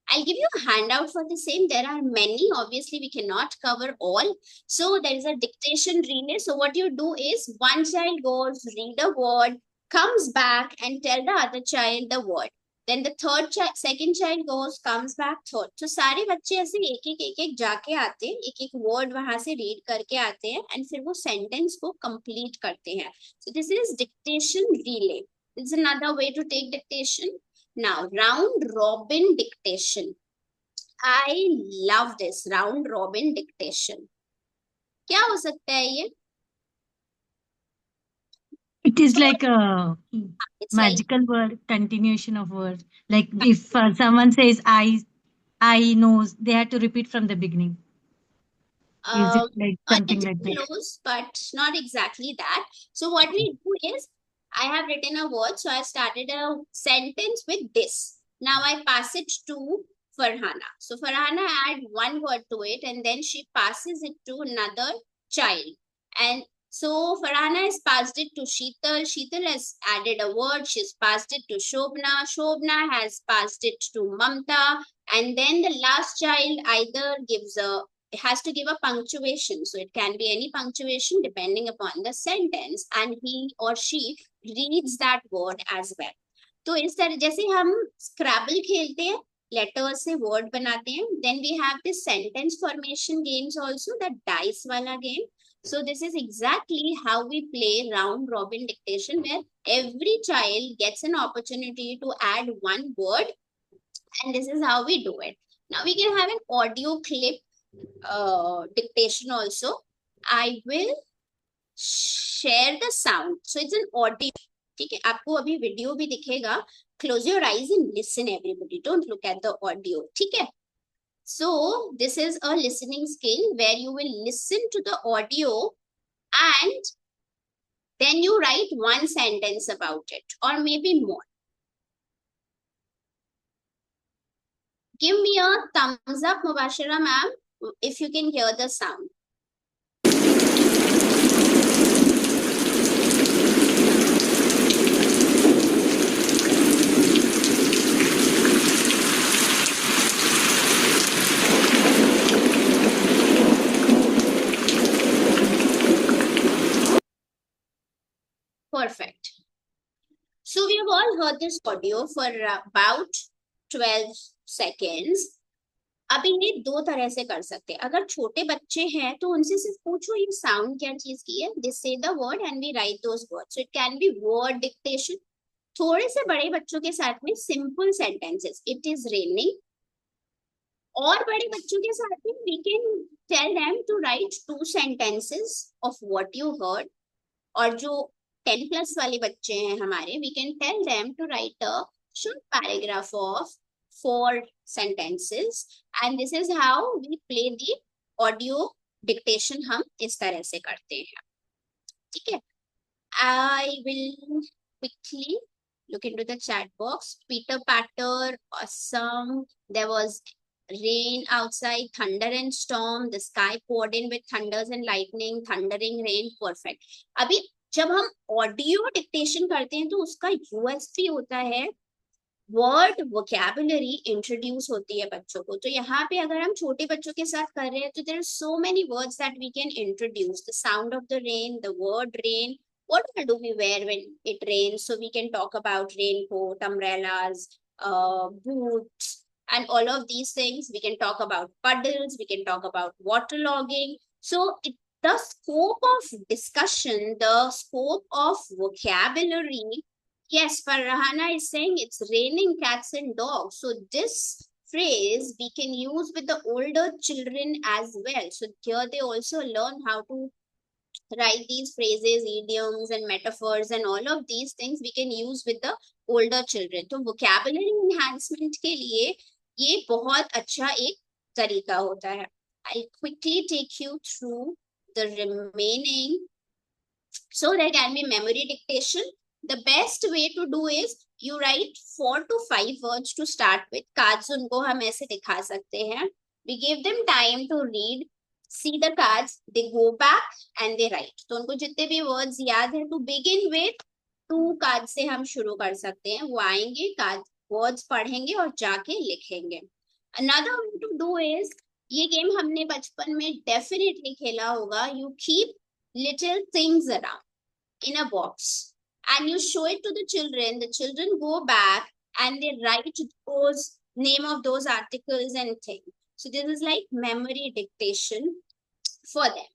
I'll give you a handout for the same. There are many. Obviously, we cannot cover all. So there is a dictation relay. So what you do is one child goes, read a word, comes back and tell the other child the word. Then the second child goes, comes back, third. So सारे बच्चे ऐसे एक जाके आते हैं, एक word वहां से read करके आते हैं and फिर वो sentence को complete करते हैं. So this is dictation relay. This is another way to take dictation. Now, round robin dictation. I love this round robin dictation. क्या हो सकता है ये? It is like a It's like magical word, continuation of word. Like if someone says I knows, they have to repeat from the beginning. Is it like a something little like that? close, but not exactly that. So what we do is, I have written a word, so I started a sentence with this. Now I pass it to Farhana. So Farhana add one word to it, and then she passes it to another child. And so Farhana has passed it to Sheetal. Sheetal has added a word. She's passed it to Shobna. Shobna has passed it to Mamta. And then the last child either gives it has to give a punctuation. So it can be any punctuation depending upon the sentence. And he or she reads that word as well. तो इस तरह जैसे हम स्क्रैबल खेलते हैं, letters से word बनाते हैं, then we have this sentence formation games also, that dice वाला game. So this is exactly how we play round robin dictation, where every child gets an opportunity to add one word, and this is how we do it. Now we can have an audio clip dictation also. I will share the sound. So it's an audio. ठीक है, आपको अभी video भी दिखेगा. Close your eyes and listen, everybody. Don't look at the audio. ठीक है. So this is a listening skill where you will listen to the audio and then you write one sentence about it or maybe more. Give me a thumbs up, Mubashira ma'am, if you can hear the sound. Perfect. So we have all heard this audio for about 12 seconds. अभी ये दो तरह से कर सकते हैं. अगर छोटे बच्चे हैं तो उनसे सिर्फ पूछो ये साउंड क्या चीज की है. They say the word and we write those words. So it can be word dictation. थोड़े से बड़े बच्चों के साथ में simple sentences. It is raining. और बड़े बच्चों के साथ में we can tell them to write 2 sentences of what you heard. और जो 10+ वाले बच्चे हैं हमारे, we can tell them to write a short paragraph of 4 sentences. And this is how we play the audio dictation. हम इस तरह से करते हैं. ठीक है. I will quickly look into the chat box. Peter Patter, awesome. There was rain outside, thunder and storm. The sky poured in with thunders and lightning, thundering rain. Perfect. अभी जब हम ऑडियो डिक्टेशन करते हैं तो उसका USP होता है word vocabulary introduce होती है बच्चों को. तो यहाँ पे अगर हम छोटे बच्चों के साथ कर रहे हैं तो there are so many words that we can introduce. The sound of the rain, the word rain, what do we wear when it rains? So we can talk about raincoat, umbrellas, boots, and all of these things. We can talk about puddles, we can talk about waterlogging. So the scope of discussion, the scope of vocabulary. Yes, Farhana is saying it's raining cats and dogs. So this phrase we can use with the older children as well. So here they also learn how to write these phrases, idioms and metaphors, and all of these things we can use with the older children. तो vocabulary enhancement के लिए ये बहुत अच्छा एक तरीका होता है. I'll quickly take you through the remaining. So there can be memory dictation. The best way to do is you write 4 to 5 words to start with. Cards उनको हम ऐसे दिखा सकते हैं. We give them time to read, see the cards, they go back and they write. तो उनको जितने भी words याद है, to begin with 2 cards से हम शुरू कर सकते हैं. वो आएंगे, words पढ़ेंगे और जाके लिखेंगे. Another way to do is, ये गेम हमने बचपन में definitely खेला होगा. You keep little things around in a box and you show it to the children. The children go back and they write those name of those articles and things. So this is like memory dictation for them.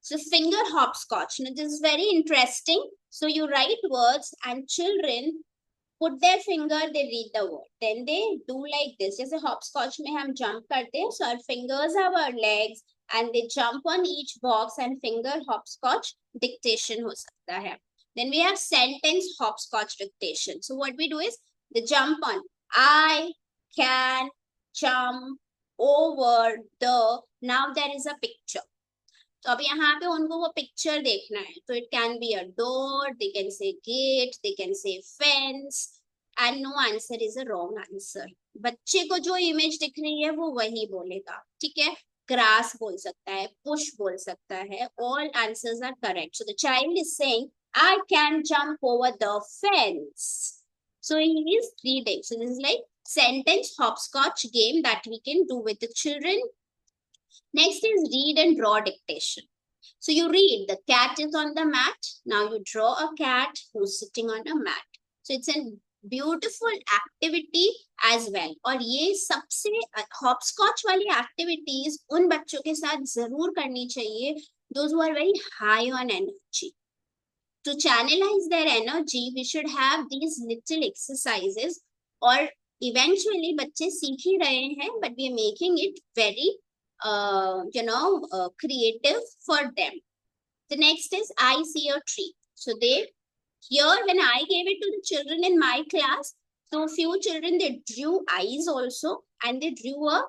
So finger hopscotch. Now this is very interesting. So you write words and children put their finger, they read the word. Then they do like this. जैसे hopscotch में हम jump करते हैं. So our fingers are our legs and they jump on each box and finger hopscotch dictation हो सकता है. Then we have sentence hopscotch dictation. So what we do is the jump on. I can jump over the. Now there is a picture. तो अब यहाँ पे उनको वो picture देखना है. तो it can be a door, they can say gate, they can say fence, and no answer is a wrong answer. बच्चे को जो इमेज दिख रही है वो वही बोलेगा. ठीक है. Grass बोल सकता है, push बोल सकता है. All answers are correct. So the child is saying, I can jump over the fence. So he is reading. So this is like sentence hopscotch game that we can do with the children. Next is read and draw dictation. So you read, the cat is on the mat. Now you draw a cat who's sitting on a mat. So it's a beautiful activity as well. और ये सबसे hopscotch वाली activities उन बच्चों के साथ जरूर करनी चाहिए. Those who are very high on energy. To channelize their energy, we should have these little exercises or eventually बच्चे सीख ही रहे हैं, but we are making it very creative for them. The next is I see a tree. So here when I gave it to the children in my class, so few children, they drew eyes also and they drew a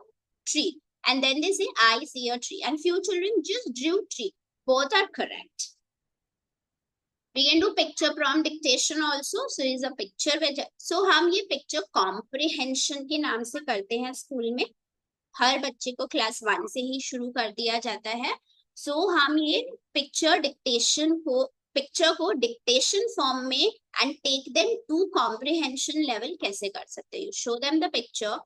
tree. And then they say, I see a tree. And few children just drew tree. Both are correct. We can do picture prompt dictation also. So is a picture which, so हम ये picture comprehension के नाम से करते हैं school में. हर बच्चे को क्लास 1 से ही शुरू कर दिया जाता है. सो हम ये पिक्चर को डिक्टेशन फॉर्म में and take them to comprehension level कैसे कर सकते हैं. You show them the picture,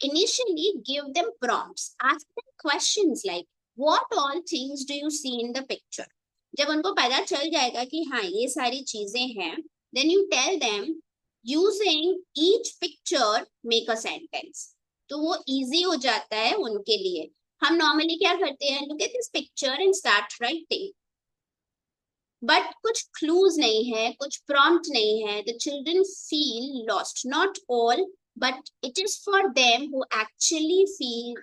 initially give them prompts, ask them questions like what all things do you see in the picture. जब उनको पता चल जाएगा कि हाँ ये सारी चीजें हैं, then you tell them using each picture make a sentence. तो वो इजी हो जाता है उनके लिए. हम नॉर्मली क्या करते हैं, look at this picture and start writing, but कुछ क्लूज नहीं है, कुछ प्रॉम्प्ट नहीं है. The children feel lost. Not all, but it is for them who actually feel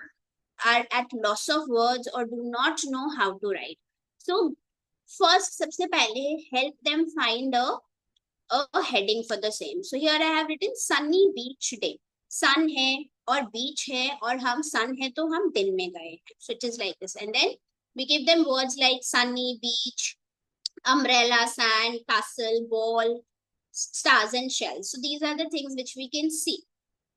are at loss of words और do not know how to write. So first, सबसे पहले help them find a heading for the same. So here I have written sunny beach day. Sun है और beach है और हम sun है तो हम दिन में गए. So it is like this. And then we give them words like sunny, beach, umbrella, sand, castle, ball, stars and shells. So these are the things which we can see.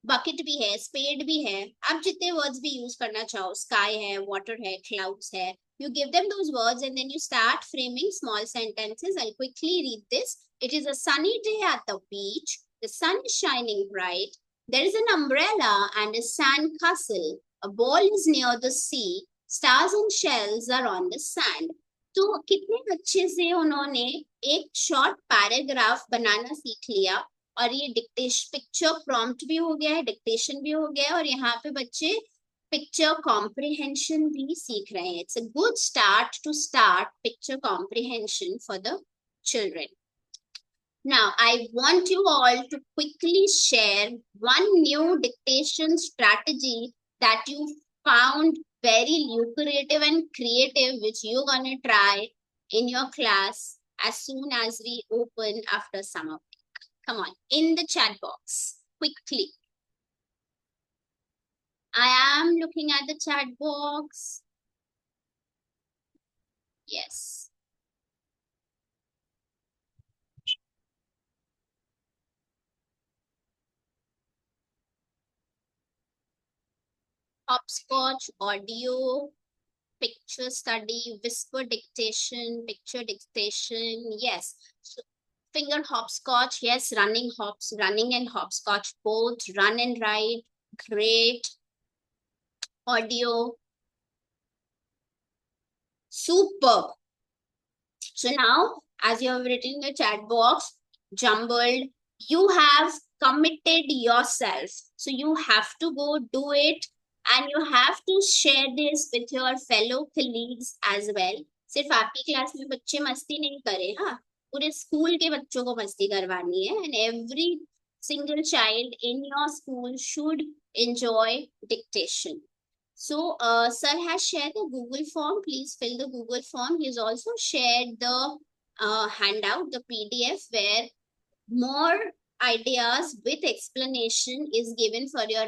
Bucket भी है, spade भी है. आप जितने words भी use करना चाहो, sky है, water है, clouds है. You give them those words and then you start framing small sentences. I'll quickly read this. It is a sunny day at the beach. The sun is shining bright. There is an umbrella and a sand castle. A ball is near the sea. Stars and shells are on the sand. तो कितने अच्छे से उन्होंने एक short paragraph बनाना सीख लिया. और ये डिक्टेशन पिक्चर प्रॉम्प्ट भी हो गया है, डिक्टेशन भी हो गया है, और यहाँ पे बच्चे पिक्चर कॉम्प्रिहेंशन भी सीख रहे हैं. It's a good start to start picture comprehension for the children. Now, I want you all to quickly share one new dictation strategy that you found very lucrative and creative, which you're going to try in your class as soon as we open after summer break. Come on, in the chat box, quickly. I am looking at the chat box. Yes. Hopscotch, audio, picture study, whisper dictation, picture dictation. Yes. So, finger hopscotch. Yes. Running and hopscotch both. Run and write. Great. Audio. Superb. So now, as you have written in the chat box, jumbled, you have committed yourself. So you have to go do it. And you have to share this with your fellow colleagues as well. सिर्फ आपकी class में बच्चे मस्ती नहीं करे, हाँ, पूरे school के बच्चों को मस्ती करवानी है. And every single child in your school should enjoy dictation. So, sir has shared the Google form. Please fill the Google form. He has also shared the handout, the PDF, where more ideas with explanation is given for your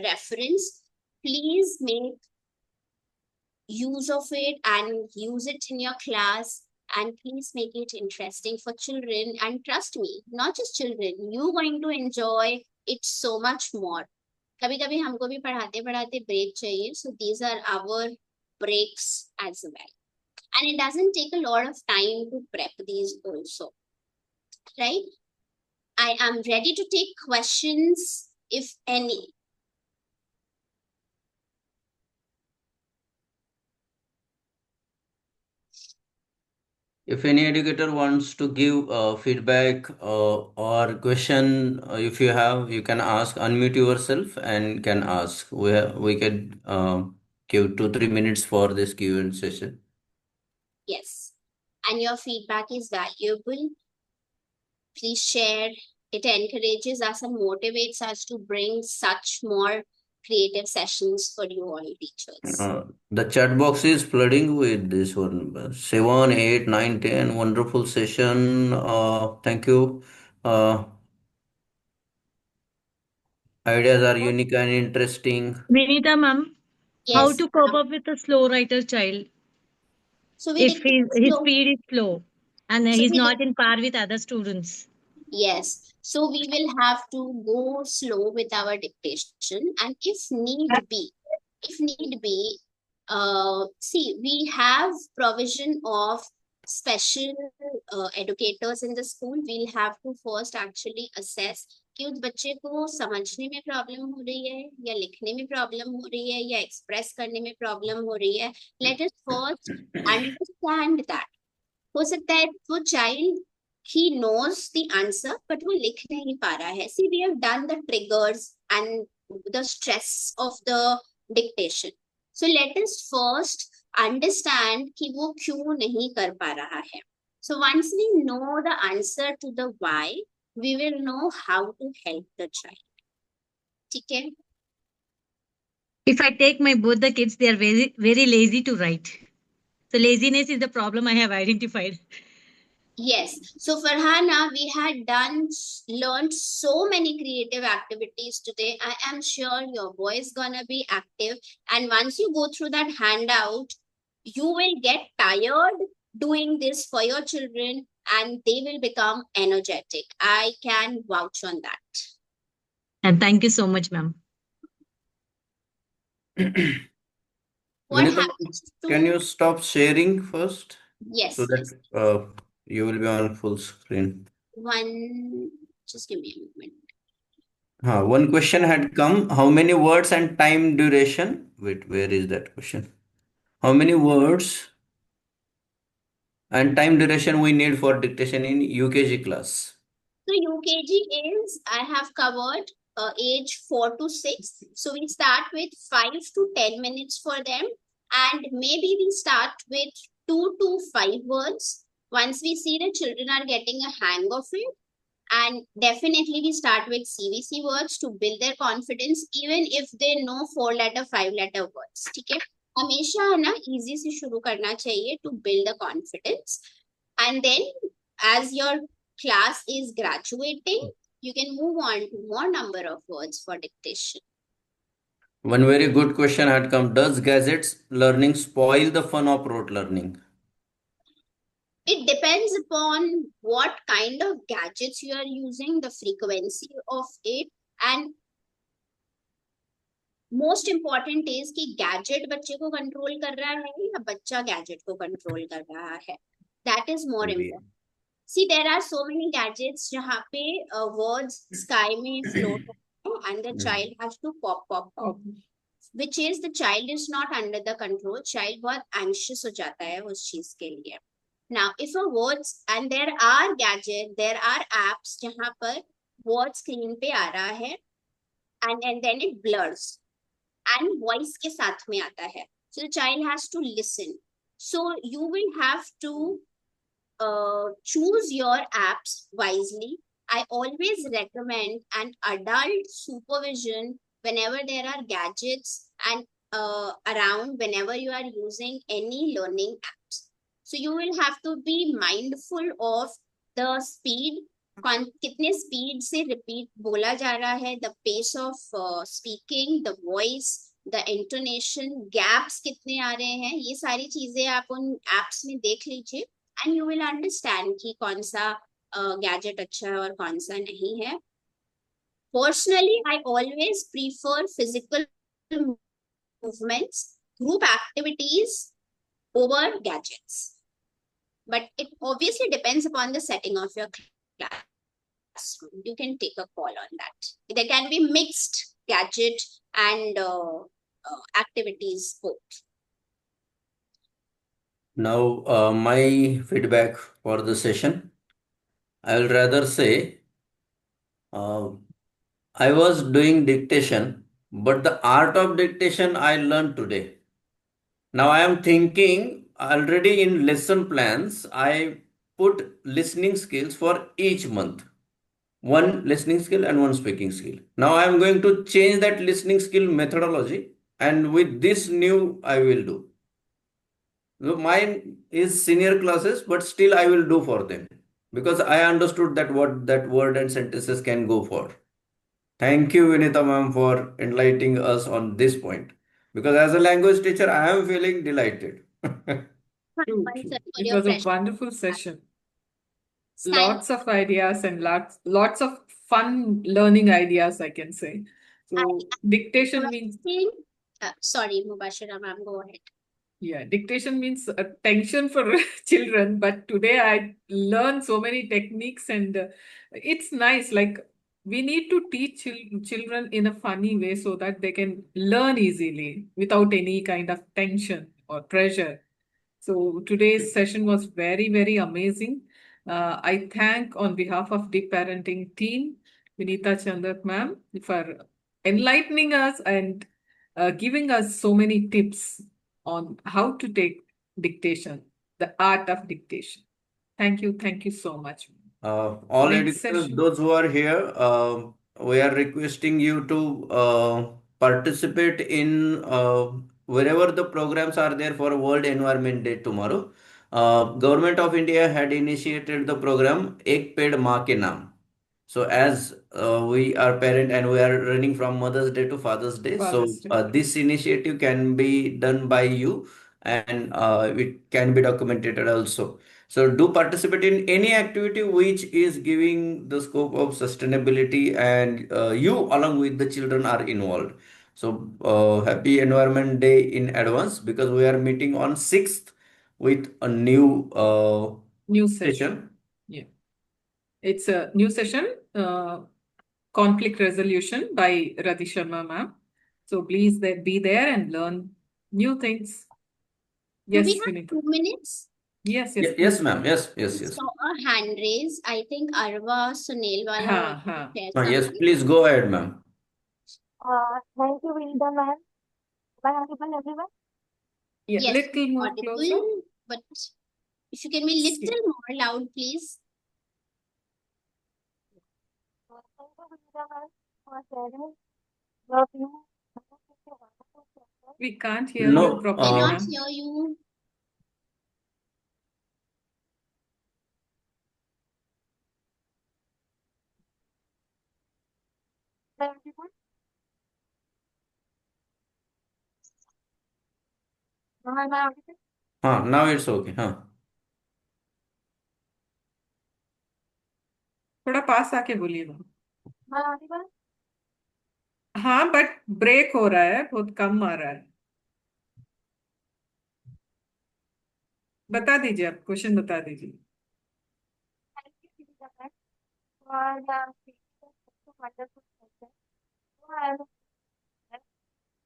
reference. Please make use of it and use it in your class, and please make it interesting for children. And trust me, not just children, you're going to enjoy it so much more. कभी कभी हमको भी पढ़ाते पढ़ाते break चाहिए. So these are our breaks as well. And it doesn't take a lot of time to prep these also. Right? I am ready to take questions, if any. If any educator wants to give feedback or question, if you have, you can ask, unmute yourself and can ask. We can give 2-3 minutes for this Q&A session. Yes. And your feedback is valuable. Please share it encourages us and motivates us to bring such more creative sessions for you all teachers. The chat box is flooding with this one. 7, 8, 9, 10. Wonderful session. Thank you. Ideas are unique and interesting. Vinita, ma'am, how Yes. to cope up with a slow writer child So we if dictate his slow. speed is slow and So he's we not in par with other students? Yes, so we will have to go slow with our dictation, and if need be, see, we have provision of special educators in the school. We'll have to first actually assess कि उस बच्चे को समझने में problem हो रही है या लिखने में प्रॉब्लम हो रही है या एक्सप्रेस करने में प्रॉब्लम हो रही है. Let us first understand that. हो सकता है वो child he knows the answer but वो लिख नहीं पा रहा है. See, we have done the triggers and the stress of the dictation. So let us first understand कि वो क्यों नहीं कर पा रहा है. So once we know the answer to the why, we will know how to help the child. ठीक है? If I take my both the kids, they are very, very lazy to write. So laziness is the problem I have identified. Yes. So Farhana, we had learned so many creative activities today. I am sure your boy is gonna be active. And once you go through that handout, you will get tired doing this for your children and they will become energetic. I can vouch on that. And thank you so much, ma'am. What Vinita, happens can to, you stop sharing first yes, so yes. that you will be on full screen? Just give me a moment. One question had come. How many words and time duration? Wait, where is that question? How many words and time duration we need for dictation in UKG class? So UKG is, I have covered age 4 to 6. So we start with 5 to 10 minutes for them. And maybe we start with 2 to 5 words. Once we see the children are getting a hang of it. And definitely we start with CVC words to build their confidence, even if they know 4-letter, 5-letter words. ठीक है? हमेशा है ना easy से शुरू करना चाहिए to build the confidence. And then as your class is graduating, you can move on to more number of words for dictation. One very good question had come. Does gadgets learning spoil the fun of rote learning? It depends upon what kind of gadgets you are using, the frequency of it, and most important is कि gadget बच्चे को control कर रहा है या बच्चा gadget को control कर रहा है. That is more important. See, there are so many gadgets जहाँ पे words sky में float and the child has to pop, which is the child is not under the control. Child बहुत anxious हो जाता है उस चीज के लिए. Now, if a words and there are gadgets, there are apps जहाँ पर word screen पे आ रहा है and then it blurs and voice के साथ में आता है. So the child has to listen. So you will have to choose your apps wisely. I always recommend an adult supervision whenever there are gadgets and around whenever you are using any learning apps. So you will have to be mindful of the speed, कितने speed से repeat बोला जा रहा है, the pace of speaking, the voice, the intonation, gaps कितने आ रहे हैं, ये सारी चीजें आप उन apps में देख लीजिए. And you will understand कि कौन सा gadget अच्छा है और कौन सा नहीं है. Personally, I always prefer physical movements, group activities over gadgets. But it obviously depends upon the setting of your classroom. You can take a call on that. There can be mixed gadget and activities both. Now, my feedback for the session, I will rather say I was doing dictation, but the art of dictation I learned today. Now I am thinking already in lesson plans, I put listening skills for each month. one listening skill and one speaking skill. Now I am going to change that listening skill methodology, and with this new I will do. So mine is senior classes, but still I will do for them because I understood that what that word and sentences can go for. Thank you, Vinita ma'am, for enlightening us on this point. Because as a language teacher, I am feeling delighted. True, Thanks true. for It your was a precious wonderful time. session. Thank Lots of ideas and lots of fun learning ideas, I can say. I So dictation means think, sorry, Mubashira ma'am, go ahead. yeah, dictation means attention for children. But today I learned so many techniques, and it's nice. Like we need to teach children in a funny way so that they can learn easily without any kind of tension or pressure. So today's session was very, very amazing. I thank on behalf of the parenting team, Vinita Chandak ma'am, for enlightening us and giving us so many tips on how to take dictation, the art of dictation. Thank you so much. All Next educators, session. those who are here, we are requesting you to participate in wherever the programs are there for World Environment Day tomorrow. Government of India had initiated the program Ek Ped Maa Ke Naam. So as we are parent and we are running from Mother's Day to Father's Day, so Father's Day. this initiative can be done by you and it can be documented also. So do participate in any activity which is giving the scope of sustainability and you along with the children are involved. So happy Environment Day in advance because we are meeting on 6th with a New session. session. Yeah. It's a new session, conflict resolution by Radhi Sharma ma'am. So please be there and learn new things. Do we Yes, have Vinita. 2 minutes? Yes, Yes, please. ma'am. Yes. I saw a hand raise. I think Arva Sunilwala Ha, wanted to ha. share Yes, something. please go ahead, ma'am. Thank you, Vinita ma'am. Am I audible, everyone? Yeah, Yes, little more closer. audible, but if you can be Yeah. little more loud, please. Thank you, Vinita ma'am, for sharing your view. We can't hear No, you properly, Cannot ma'am. hear you. Everyone, am I audible? now it's okay. थोड़ा पास आके बोलिए ma'am. Am I audible? हाँ, but break हो रहा है, बहुत कम आ रहा है. बता दीजिए, आप क्वेश्चन बता दीजिए. Thank you, Vinita ma'am, for speaking such a wonderful question. So I am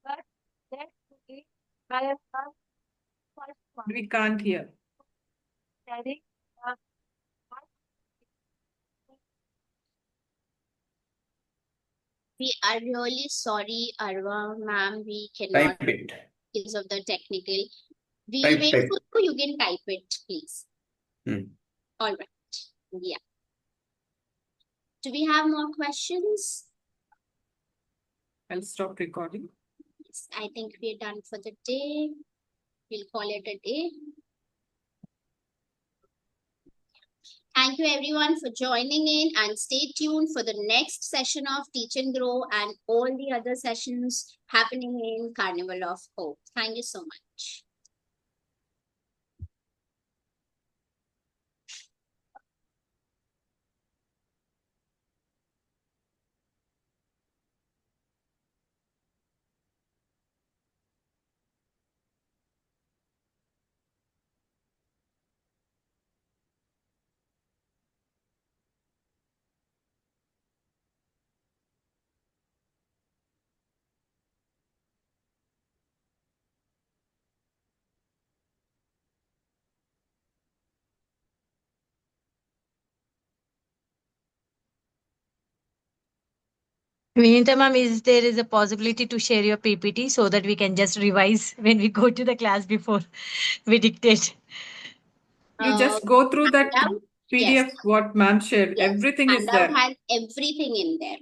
but that today I am the first one We can't hear. sharing the We are really sorry, Arva ma'am. We cannot Type it. because of the technical. We will Type, wait type. for you. You can type it, please. Hmm. All right. Yeah. Do we have more questions? I'll stop recording. Yes, I think we're done for the day. We'll call it a day. Thank you everyone for joining in and stay tuned for the next session of Teach and Grow and all the other sessions happening in Carnival of Hope. Thank you so much. Vinita ma'am, is there is a possibility to share your PPT so that we can just revise when we go to the class before we dictate? You just go through that Yeah. PDF, what ma'am shared, Yes. everything is Handout there. has everything in there.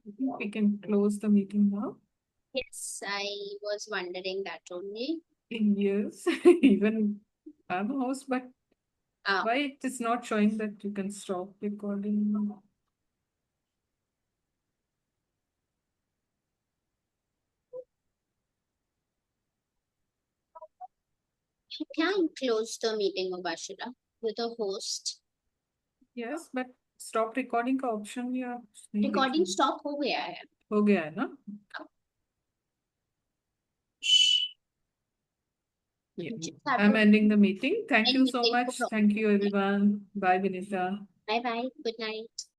I think we can close the meeting now. Yes, I was wondering that only. Yes, even I'm a host, but Ah, why it is not showing that you can stop recording? you can close the meeting, Mubashira. You're the host. Yes, but stop recording का option या नहीं दिख Recording रहा? stop हो गया है. हो गया है ना? Yeah. You just have I'm to ending the meeting. Thank end you so meeting much. for Thank you everyone. Bye, Vinita. Bye bye. Good night.